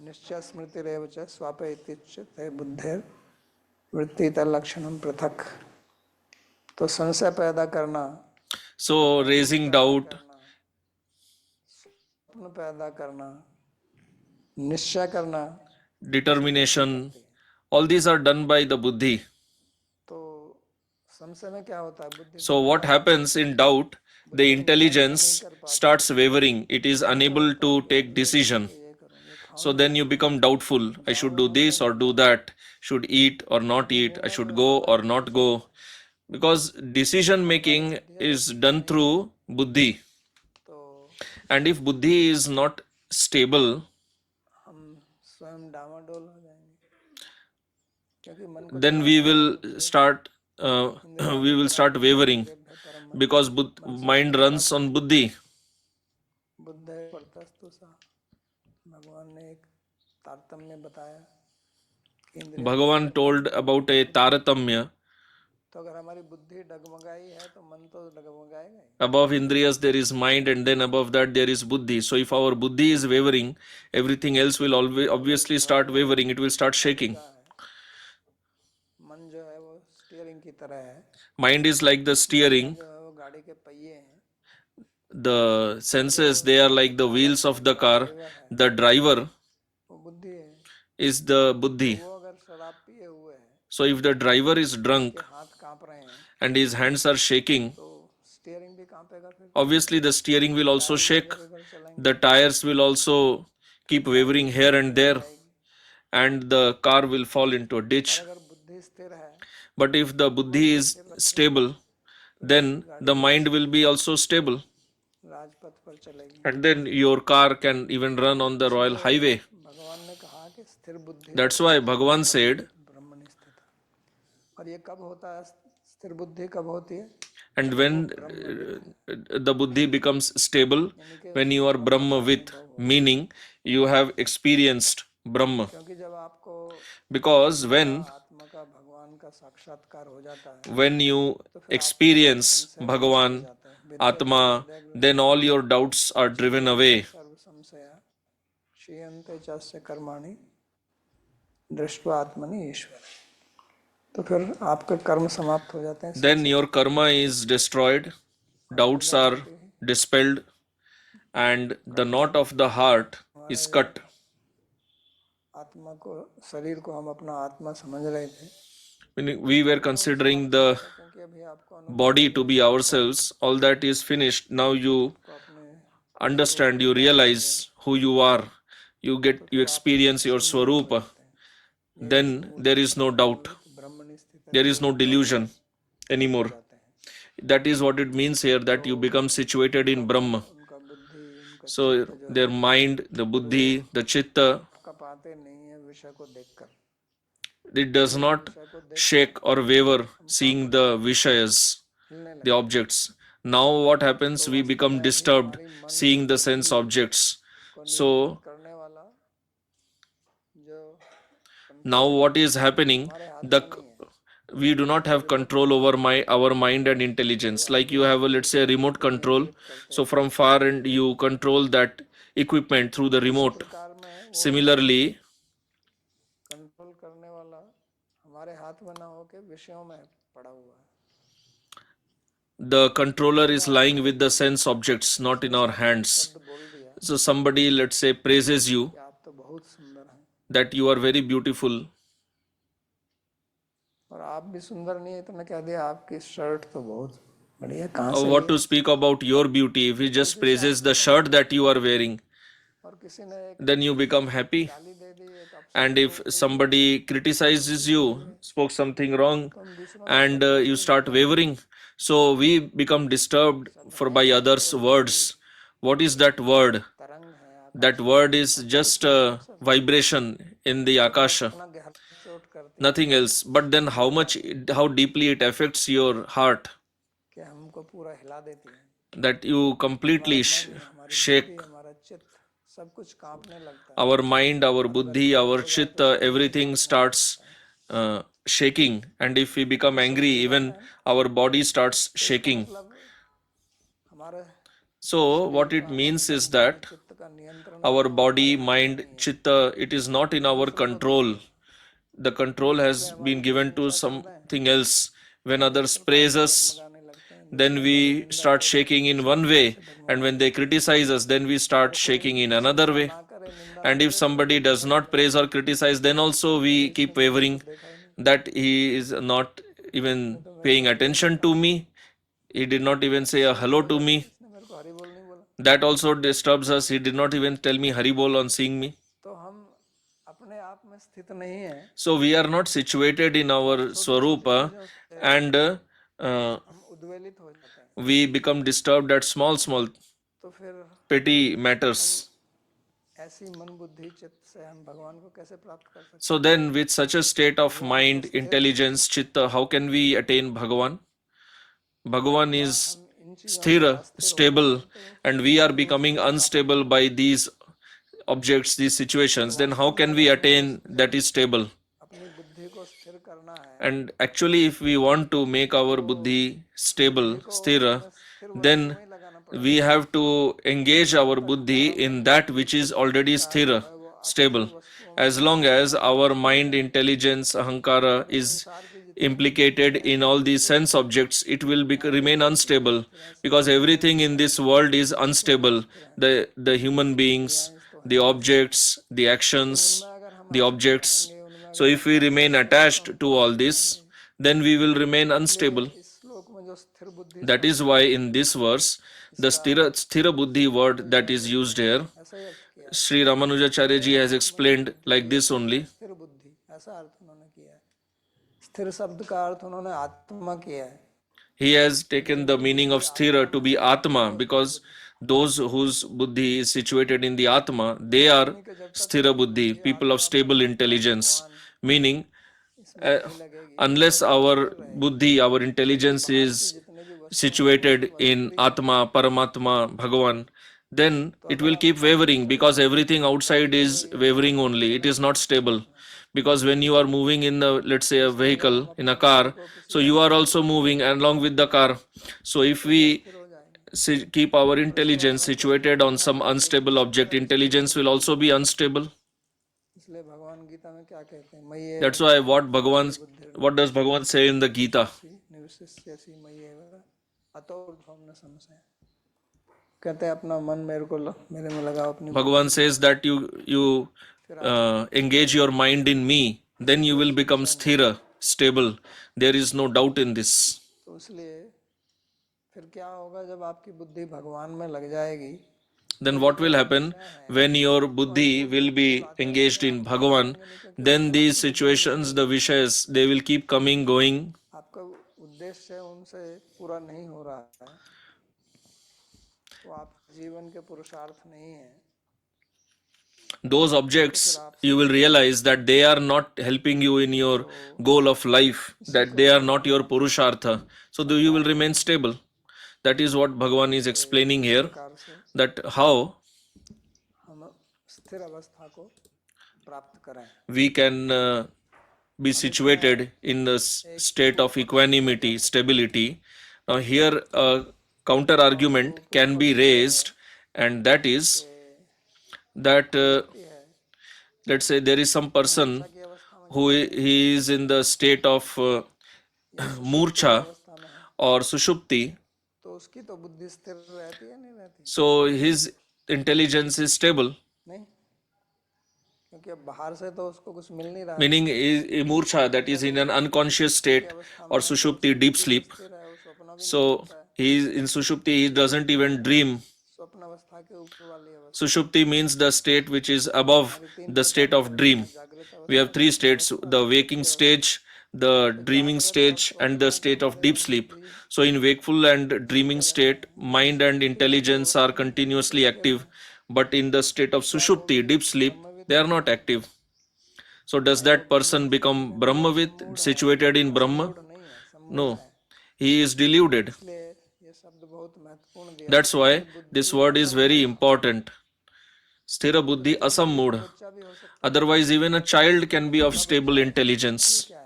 निश्चय स्मृति रेव च स्वापेतिच्यते बुद्धेर वृत्ति लक्षणम पृथक तो संशय पैदा करना So raising doubt, स्वप्न पैदा करना निश्चय करना determination, all these are done by the buddhi. तो संशय में क्या होता है बुद्धि So what happens in doubt? The intelligence starts wavering. It is unable to take decision. So then you become doubtful. I should do this or do that. Should eat or not eat. I should go or not go. Because decision making is done through buddhi. तो And if buddhi is not stable, हम स्वयं डामाडोल हो जाएंगे क्योंकि मन को then we will start wavering because mind runs on buddhi. Buddha है परतस्तु सा भगवान ने एक तारतम्य बताया कि इंद्रिय Bhagavan told about a taratamya. तो अगर हमारी बुद्धि डगमगाई है तो मन तो डगमगाएगा ही Above indriyas there is mind and then above that there is buddhi. So if our buddhi is wavering, everything else will always obviously start wavering. It will start shaking. मन जो है वो स्टीयरिंग की तरह है Mind is like the steering. जो है वो गाड़ी के पहिए हैं The senses, they are like the wheels of the car. The driver वो बुद्धि है is the buddhi. वो अगर शराब पिए हुए है So if the driver is drunk हाथ कांप रहे हैं and his hands are shaking, तो स्टीयरिंग भी कांपेगा कांपेगा फिर, obviously the steering will also shake, इधर उधर चलेंगे, the tires will also keep wavering here and there, जाएगी। and the car will fall into a ditch. और अगर बुद्धि स्थिर है, But if the buddhi is स्थिर रखें, stable, then the mind will be also stable, Rajpath पर चलेगी। and then your car can even run on the royal highway. भगवान ने कहा कि स्थिर बुद्धि That's why Bhagavan said, ब्रह्मणि स्थित। और ये कब होता है? स्थिर बुद्धि कब होती है? and when the buddhi becomes stable, when you are Brahma with, meaning you have experienced Brahma. क्योंकि जब आपको Because when आत्मा का भगवान का साक्षात्कार हो जाता है, when you experience Bhagavan, Atma, then all your doubts are driven away. सर्व संशय क्षीयन्ते चास्य कर्माणि दृष्ट्वा आत्मनि ईश्वर। तो फिर आपके कर्म समाप्त हो जाते हैं। Then your karma is destroyed, doubts are dispelled, and the knot of the heart is cut. आत्मा को, शरीर को हम अपना आत्मा समझ रहे थे, Meaning we were considering the क्योंकि अभी आपको body to be ourselves. All that is finished. Now you अपने understand, you realize who you are, you experience your swarupa. Then there is no doubt, ब्रह्मणि स्थित there is no delusion anymore. जाते हैं। That is what it means here, that you become situated in Brahma. उनका बुद्धि, उनका So their mind, the buddhi, the chitta, कपाते नहीं है विषय को देखकर, it does not shake or waver seeing the vishayas, हिलने the objects. Now what happens? We become disturbed seeing the sense objects. So करने वाला जो now what is happening? We do not have control over our mind and intelligence. Like you have a, let's say, a remote control. So from far and you control that equipment through the remote. Car में Similarly, control करने वाला हमारे हाथ में ना होके विषयों में पड़ा हुआ है। the controller is lying with the sense objects, not in our hands. तो बोल दिया So somebody, let's say, praises you कि आप तो बहुत सुंदर हैं, that you are very beautiful. और आप भी सुंदर नहीं है तो मैं कह दिया आपकी शर्ट तो बहुत बढ़िया, कहाँ से What to speak about your beauty? If he just praises the shirt that you are wearing, और किसी ने एक then you become happy. गाली दे दी, एक And if somebody criticizes you, spoke something wrong, and you start wavering, so we become disturbed by others' words. What is that word? तरंग है, आप That word is just a vibration in the akasha, इतना गहरा चोट करती nothing else. But then how deeply it affects your heart, कि हमको पूरा हिला देती है, that you completely shake. हमारा चित्त सब कुछ कांपने लगता है। Our mind, our buddhi, our chitta, everything starts shaking. And if we become angry, even our body starts shaking. मतलब हमारे So what it means is that चित्त का नियंत्रण our body, mind, chitta, it is not in our control. The control has been given to something else. When others praise us, आने लगते हैं, then we start shaking in one way. And when they criticize us, then we start shaking in another way. ना करे निंदा And if somebody does not praise or criticize, then also we keep wavering that he is not even paying attention to me. He did not even say a hello to me. ने मेरे को हरि बोल नहीं बोला। That also disturbs us. He did not even tell me Hari Bol on seeing me. तो हम अपने आप में स्थित नहीं है, So we are not situated in our Swarupa, and हम उद्वेलित हो जाते हैं। we become disturbed at small तो फिर petty matters. ऐसी मन बुद्धि चित्त से हम भगवान को कैसे प्राप्त कर सकते So then with such a state of mind, intelligence, chitta, how can we attain Bhagavan? Bhagavan is हैं? इन चीजों sthira, stable, and we are becoming unstable by these objects, these situations. Then how can we attain that is stable? अपनी बुद्धि को स्थिर करना है, And actually, if we want to make our buddhi stable, sthira, then नहीं लगाना पड़ेगा, we have to engage our buddhi in that which is already sthira, stable. As long as our mind, intelligence, ahankara is implicated in all these sense objects, it will remain unstable, because everything in this world is unstable. The human beings, the objects, the actions, the objects. So if we remain attached to all this, then we will remain unstable. इस श्लोक में जो जो स्थिर बुद्धि That is why in this verse, the sthira buddhi word that is used here, ऐसा ही अर्थ किया है। Sri Ramanujacharya ji has explained like this only. स्थिर बुद्धि ऐसा अर्थ उन्होंने किया है। स्थिर शब्द का अर्थ उन्होंने आत्मा किया है। He has taken the meaning of sthira to be atma, because those whose buddhi is situated in the atma, they are sthira buddhi, people of stable intelligence. Meaning, इसमें नहीं लगेगी, unless our buddhi, our intelligence is जितने भी वस्तु situated in Atma, Paramatma, Bhagavan, then it will keep wavering, because everything outside is wavering only. It is not stable. Because when you are moving in the, let's say, a vehicle, in a car, so you are also moving along with the car. So if we स्थिर हो जाएंगे। keep our intelligence situated on some unstable object, intelligence will also be unstable. इसलिए भगवान गीता में क्या कहते हैं, मय्येव That's why what does Bhagavan say in the Gita? निवसिष्यसि मय्येव अतो ऊर्ध्वं न संशयः। कहते हैं अपना मन मेरे में लगाओ, अपनी Bhagavan says that you engage your mind in me, then you will become sthira, stable. There is no doubt in this. तो इसलिए फिर क्या होगा जब आपकी बुद्धि भगवान में लग जाएगी, Then what will happen when your buddhi will be engaged in Bhagavan? Then these situations, the vishayas, they will keep coming, going. आपका उद्देश्य उनसे पूरा नहीं हो रहा है, तो आप जीवन के पुरुषार्थ नहीं है। Those objects, you will realize that they are not helping you in your goal of life, that they are not your purushartha. So you will remain stable. That is what Bhagavan is explaining here, प्रकार से that how हम स्थिर अवस्था को प्राप्त करें। we can be situated in the state of equanimity, stability. Now here a counter argument can be raised, and that is that let's say there is some person की अवस्था में who he is in the state of murcha or sushupti, तो उसकी तो बुद्धि स्थिर रहती है नहीं रहती? so his intelligence is stable, नहीं, क्योंकि अब बाहर से तो उसको कुछ मिल नहीं रहा है। meaning is murcha, that is in an unconscious state, or sushupti, deep sleep. स्थिर है, वो स्वप्न भी नहीं So होता है। he is in sushupti, he doesn't even dream. स्वप्न अवस्था के ऊपर वाली अवस्था, Sushupti means the state which is above the state of dream. जागृत We have three states: the waking stage, the dreaming stage, and the state of deep sleep. So in wakeful and dreaming state, mind and intelligence are continuously active, but in the state of sushupti, deep sleep, they are not active. So does that person become Brahmavit, situated in Brahma? नहीं है, No, he is deluded. इसलिए ये शब्द बहुत महत्वपूर्ण दिया। That's why this word is very important. Sthira buddhi asammudha. बच्चा भी हो सकता Otherwise, even a child can be of stable intelligence. क्या है,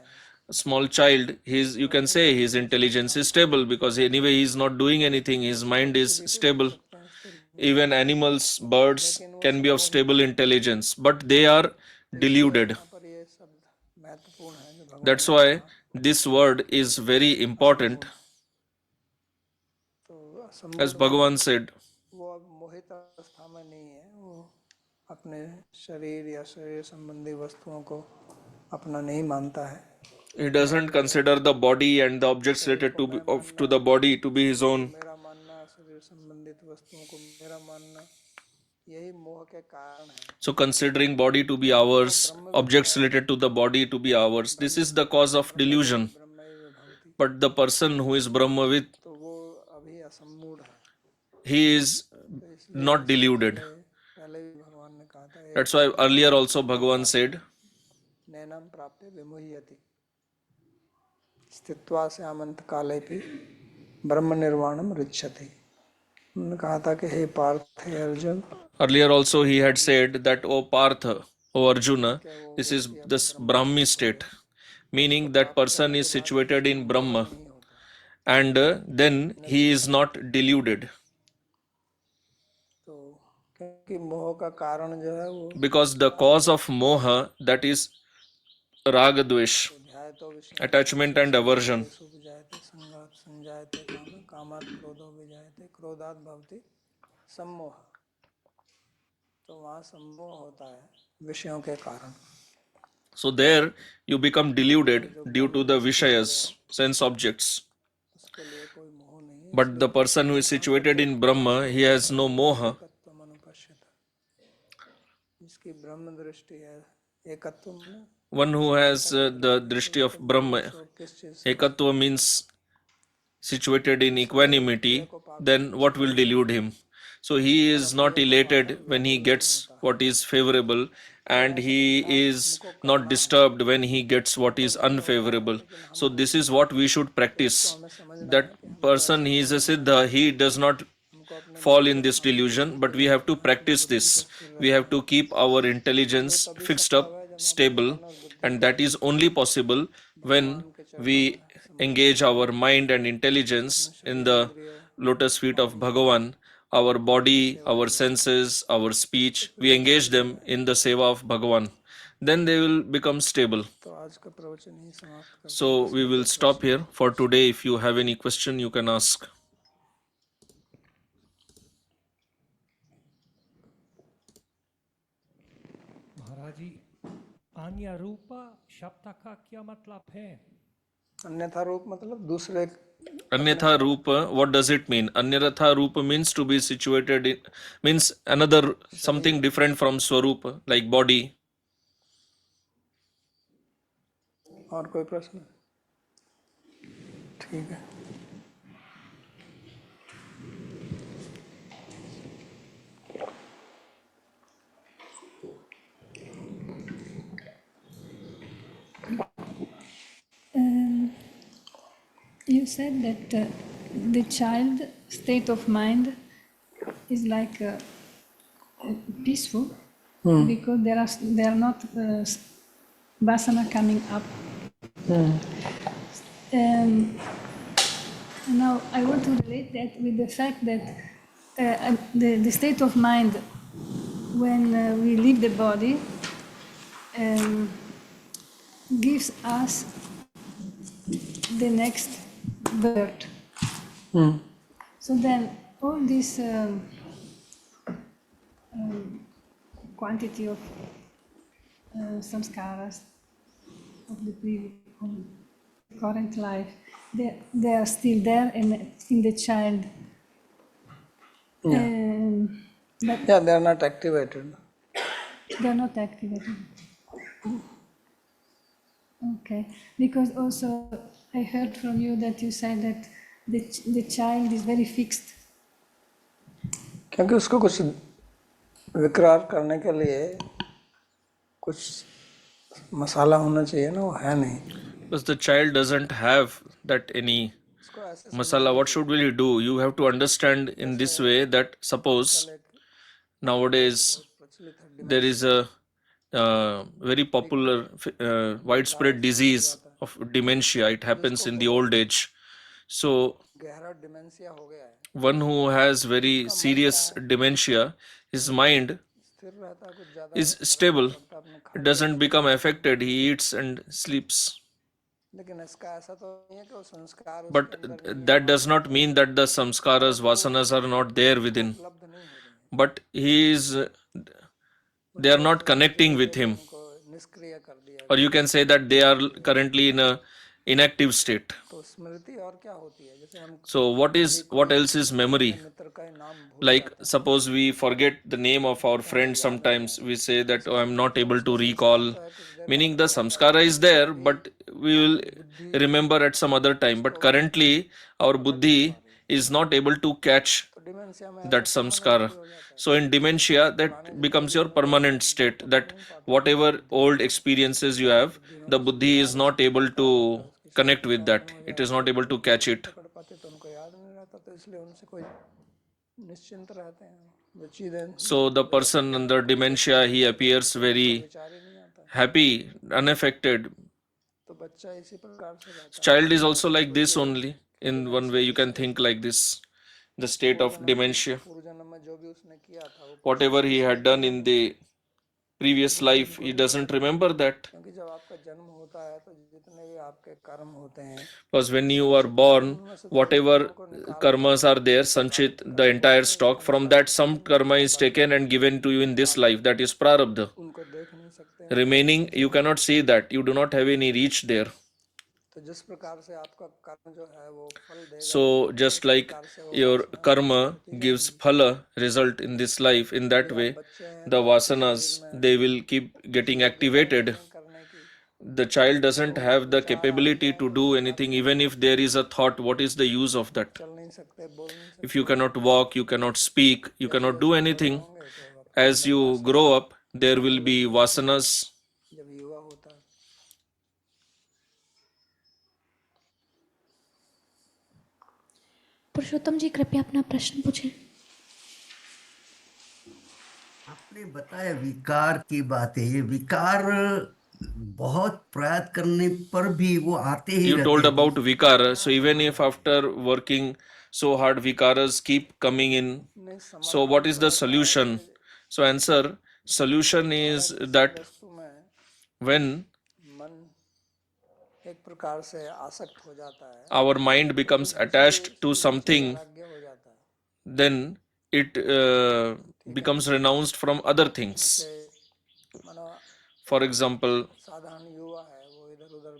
A small child, you can say his intelligence is stable, because anyway he is not doing anything, his mind is stable. Even animals, birds can be of stable intelligence, but they are deluded. यहाँ पर ये शब्द महत्वपूर्ण है जो भगवान That's why this word is very important. तो As Bhagavan said, वो अब मोहित अवस्था में नहीं है, वो अपने शरीर या शरीर संबंधी वस्तुओं को अपना नहीं मानता है। he doesn't consider the body and the objects related to the body to be his own. मेरा मानना, शरीर संबंधित वस्तुओं को मेरा मानना, यही मोह के कारण है। So considering body to be ours, objects related to the body to be ours, this is the cause of delusion. ब्रह्मैव भवति, But the person who is Brahmavit, तो वो अभी असम्मूढ़ है। he is not deluded. पहले भी भगवान ने कहा था, That's why earlier also Bhagavan said, नैनम प्राप्ते विमुह्यति स्थित्वा स्यामंत काले भी ब्रह्म निर्वाणम रिच्छति। उन्होंने कहा था कि हे पार्थ, हे Arjun, earlier also he had said that, O Partha, O Arjuna, this is this Brahmi state, meaning that person is situated in Brahma, and then he is not deluded, तो क्योंकि मोह का कारण जो है वो because the cause of moha, that is raga dvesh, ध्याय तो विषय attachment and aversion. उपजायते संगात संजायते काम कामात् क्रोधो विजायते क्रोधात् भवति सम्मोह। तो वहाँ सम्मोह होता है विषयों के कारण। So there you become deluded due to the vishayas, sense objects. उसके लिए कोई But the person who is situated in Brahma, he has no moha. एकत्वम अनुपश्यत, जिसकी ब्रह्म दृष्टि है, एकत्व में One who has the drishti of Brahma, उसको किस चीज से ekatva means situated in equanimity, then what will delude him? So he is not elated when he gets what is favorable, and he is not disturbed when he gets what is unfavorable. So this is what we should practice. That person, he is a siddha, he does not fall in this delusion, but we have to practice this. We have to keep our intelligence fixed up, stable, and that is only possible when we engage our mind and intelligence in the lotus feet of Bhagavan. Our body, our senses, our speech, we engage them in the seva of Bhagavan. Then they will become stable. तो आज का प्रवचन ही समाप्त करते So we will stop here for today. If you have any question, you can ask. महाराज जी, अन्य रूप शब्द का क्या मतलब है? अन्यथा रूप मतलब दूसरे Anyatha Rupa, what does it mean? Anyatha Rupa means to be situated in, means another something different from Swarupa, like body. और कोई प्रश्न? ठीक है. You said that the child state of mind is like peaceful because there are not vasana coming up. Now I want to relate that with the fact that the state of mind when we leave the body gives us the next birth. So then all this quantity of samskaras of the current life, they are still there in the child. But Yeah, they are not activated. they are not activated. Okay, because also I heard from you that you said that the child is very fixed. क्योंकि उसको कुछ विकरार करने के लिए कुछ मसाला होना चाहिए ना, वो है नहीं. Because the child doesn't have that any उसको ऐसे masala. What should we do? You have to understand in this way that suppose nowadays प्रचलित है there is a very popular widespread disease of dementia. It happens in the old age. So गहरा dementia हो गया है, one who has very serious dementia, his mind स्थिर रहता है, कुछ ज्यादा is stable. अपने It doesn't become affected. He eats and sleeps. लेकिन इसका ऐसा तो नहीं है कि वो संस्कार उसके But अंदर that does not mean that the samskaras, vasanas are not there within. उपलब्ध नहीं हो रही हैं, But he is, they are not connecting with him. उनको निष्क्रिय कर दिया. Or you can say that they are currently in a inactive state. तो स्मृति और क्या होती है? जैसे हम So what else is memory? मित्र का नाम भूल Like suppose we forget the name of our friend sometimes, we say that, oh, I'm not able to recall, meaning the samskara is there, but we will remember at some other time. But currently our buddhi is not able to catch dementia में that samskara. So in dementia, that becomes your permanent state, that whatever old experiences you have, the buddhi is not able to connect with that. It is not able to catch it. पकड़ पाते तो उनको याद नहीं रहता, तो इसलिए उनसे कोई निश्चिंत रहते हैं, वो चीजें So the person under dementia, he appears very विचार ही नहीं आता. happy, unaffected. तो बच्चा इसी प्रकार से रहता Child is also like this only. In one way, you can think like this. The state of dementia. है. पूर्व जन्म में जो भी उसने किया था वो, Whatever he had done in the previous life, he doesn't remember that. क्योंकि जब आपका जन्म होता है तो जितने भी आपके कर्म होते हैं, Because when you are born, whatever karmas are there, sanchit, the entire stock, from that some karma is taken and given to you in this life. That is prarabdha. उनको देख नहीं सकते हैं. Remaining, you cannot see that. You do not have any reach there. तो जिस प्रकार से आपका कर्म जो है वो फल देगा, So just like your karma gives phala result in this life, in that way the vasanas, they will keep getting activated. करने की The child doesn't have the capability to do anything. Even if there is a thought, what is the use of that? चल नहीं सकते, बोल नहीं सकते, If you cannot walk, you cannot speak, you cannot do anything, as you grow up there will be vasanas. जब युवा होता है। पुरुषोत्तम जी कृपया अपना प्रश्न पूछें। आपने बताया विकार की बात है, ये विकार बहुत प्रयास करने पर भी वो आते ही You रहते told हैं। about vikara, so even if after working so hard vikaras keep coming in, so what is the solution? So answer, solution is that वस्तु में when मन एक प्रकार से आसक्त हो जाता है, our mind becomes attached to something, वैराग्य हो जाता है। then it becomes renounced from other things. मानो For example, साधारण युवा है, वो इधर उधर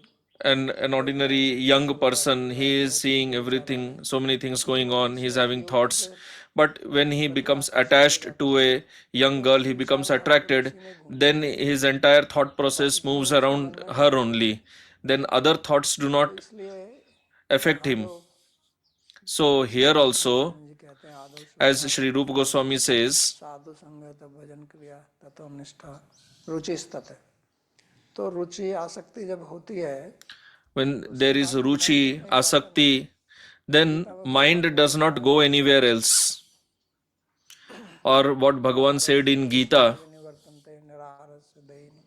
an ordinary young person, he is seeing everything, so many things going on, he is having thoughts, but when he becomes attached to a young girl, he becomes attracted, then his entire thought process moves around her only, then other thoughts do not इसलिए affect him. So here also, जी कहते हैं आदो as Sri Rupa Goswami says, साधु संगत भजन क्रिया तत्व निष्ठा रुचि स्थित है। तो रुचि आसक्ति जब होती है, when there is ruchi, asakti, then mind does not go anywhere else. Or what Bhagavan said in Gita, निवर्तन्ते निराहारस्य दयिनी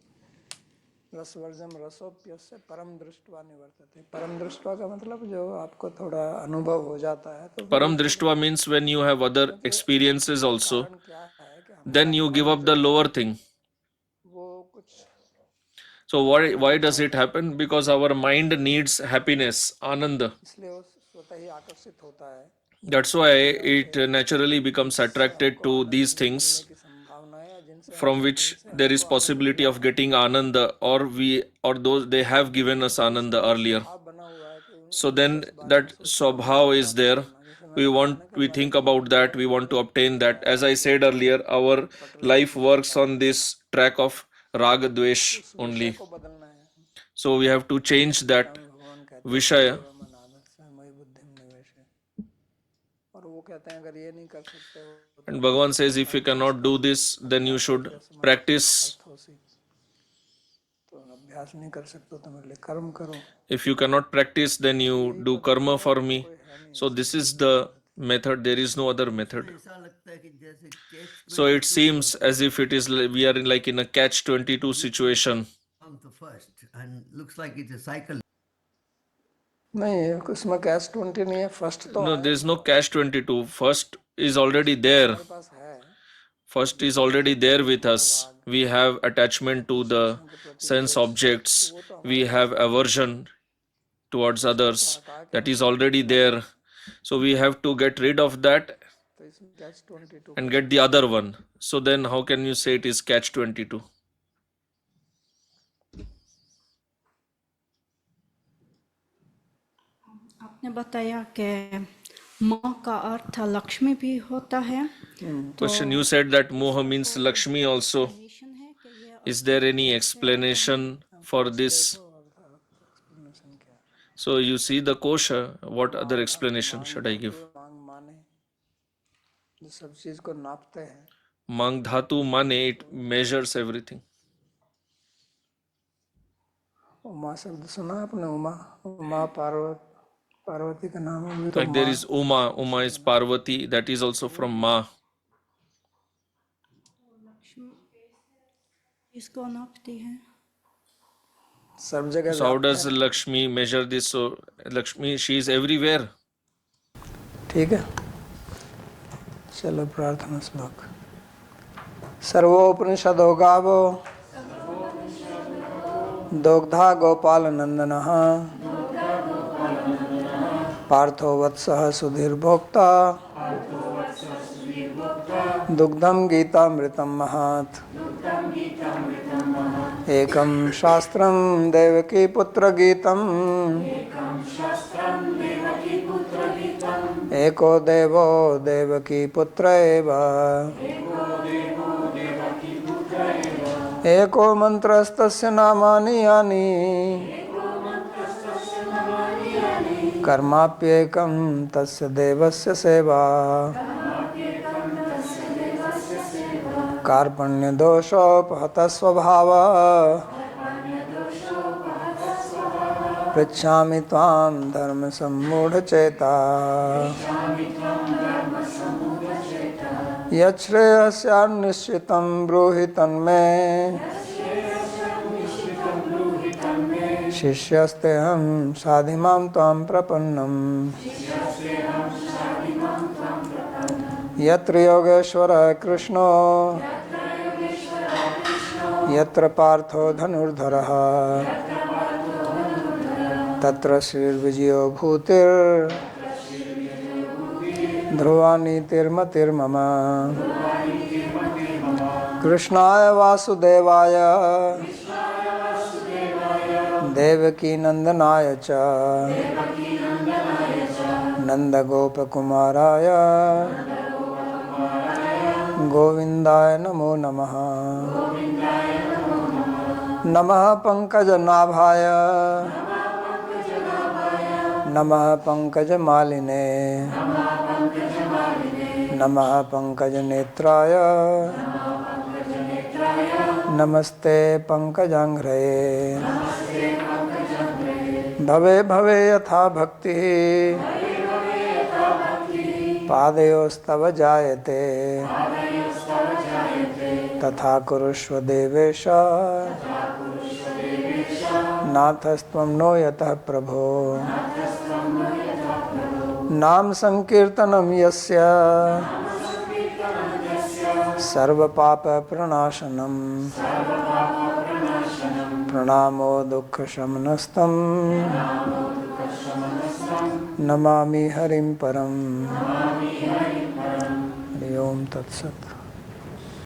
रसवर्जम रसोप्यस्य परम दृष्ट्वा निवर्तते। परम दृष्ट्वा का मतलब जो आपको थोड़ा अनुभव हो जाता है, तो Param Drishtva means when you have other experiences also, कारण क्या है कि हम then you give up the lower thing. वो कुछ So why does it happen? Because our mind needs happiness, ananda. इसलिए वो स्वतः ही आकर्षित होता है That's why it naturally becomes attracted to these things की संभावना है, जिनसे from which there is possibility of getting ananda, or those they have given us ananda earlier. भाव बना हुआ है कि So then that swabhav is there. We think about that, we want to obtain that. As I said earlier, our life works on this track of raga dvesh only. को बदलना है। So we have to change that भगवान कहते vishaya. हैं मन आदर्श है मई बुद्धि में निवेश है, और वो कहते हैं अगर ये नहीं कर सकते हो And Bhagavan says, if you cannot do this, then you should practice. तो उसी तो अभ्यास नहीं कर सकते तो मेरे लिए कर्म करो। If you cannot practice, then you do karma for me. So this is the method. There is no other method. ऐसा लगता है कि जैसे catch So it seems as if it is we are in a catch-22 situation. comes the first and looks like it's a cycle. नहीं, उसमें cash 20 नहीं है, first तो No, there is no catch-22. First is already there. हमारे पास है। First is already there with us. We have attachment to the sense objects. We have aversion towards others. That is already there. So we have to get rid of that तो इसमें cash 22 and get the other one. So then how can you say it is catch-22? आपने बताया कि माँ का अर्थ लक्ष्मी भी होता है। Question, you said that moha means Lakshmi also. Explanation है कि ये Is there any explanation for this? So you see the kosha, what other explanation should I give? मांग माने जो सब चीज को नापते हैं, Mang dhatu mane, it measures everything. Uma शब्द सुना आपने? उमा, उमा पार्वती का नाम है, वो तो Like there is Uma, Uma is Parvati, that is also from Ma. इसको नापती है। सब जगह So how does Lakshmi measure this? So Lakshmi, she is everywhere. ठीक है। चलो प्रार्थना श्लोक। सर्वोपनिषदो गावो दोग्धा गोपाल नंदनः पार्थो वत्सः सुधीर्भोक्ता दुग्धम गीतामृतम महात् एकं शास्त्रं देवकी पुत्र गीतम् एको देवो देवकी पुत्र एव एको मंत्रस्तस्य नामानि यानि कर्माप्येकं तस्य देवस्य सेवा कार्पण्यदोषोपहतः स्वभावः पृच्छामि त्वां धर्मसम्मूढचेता यच्छ्रेयस्यान्निश्चितं ब्रूहि तन्मे शिष्यस्तेऽहं साधिमां त्वां प्रपन्नम् यत्र योगेश्वरः कृष्णो यत्र पार्थो धनुर्धरः तत्र श्रीर्विजयो भूतिर्ध्रुवा नीतिर्मतिर्मम कृष्णाय वासुदेवाय देवकी नंदनाय च नंदगोपकुमाराय गोविंदाय नमो नमः। नमः पंकजनाभाय नमः पंकजमालिने नमः पंकजनेत्राय नमस्ते पंकजांघ्रये। भवे भवे यथा भक्तिः पादयोस्तव जायते तथा कुरुष्व देवेश नाथस्त्वं नो यतः प्रभो। नाम संकीर्तनं यस्य सर्वपाप प्रणाशनं प्रणामो दुःखशमनस्तं नमामि हरिं परम्। हरि ओम तत्सत्।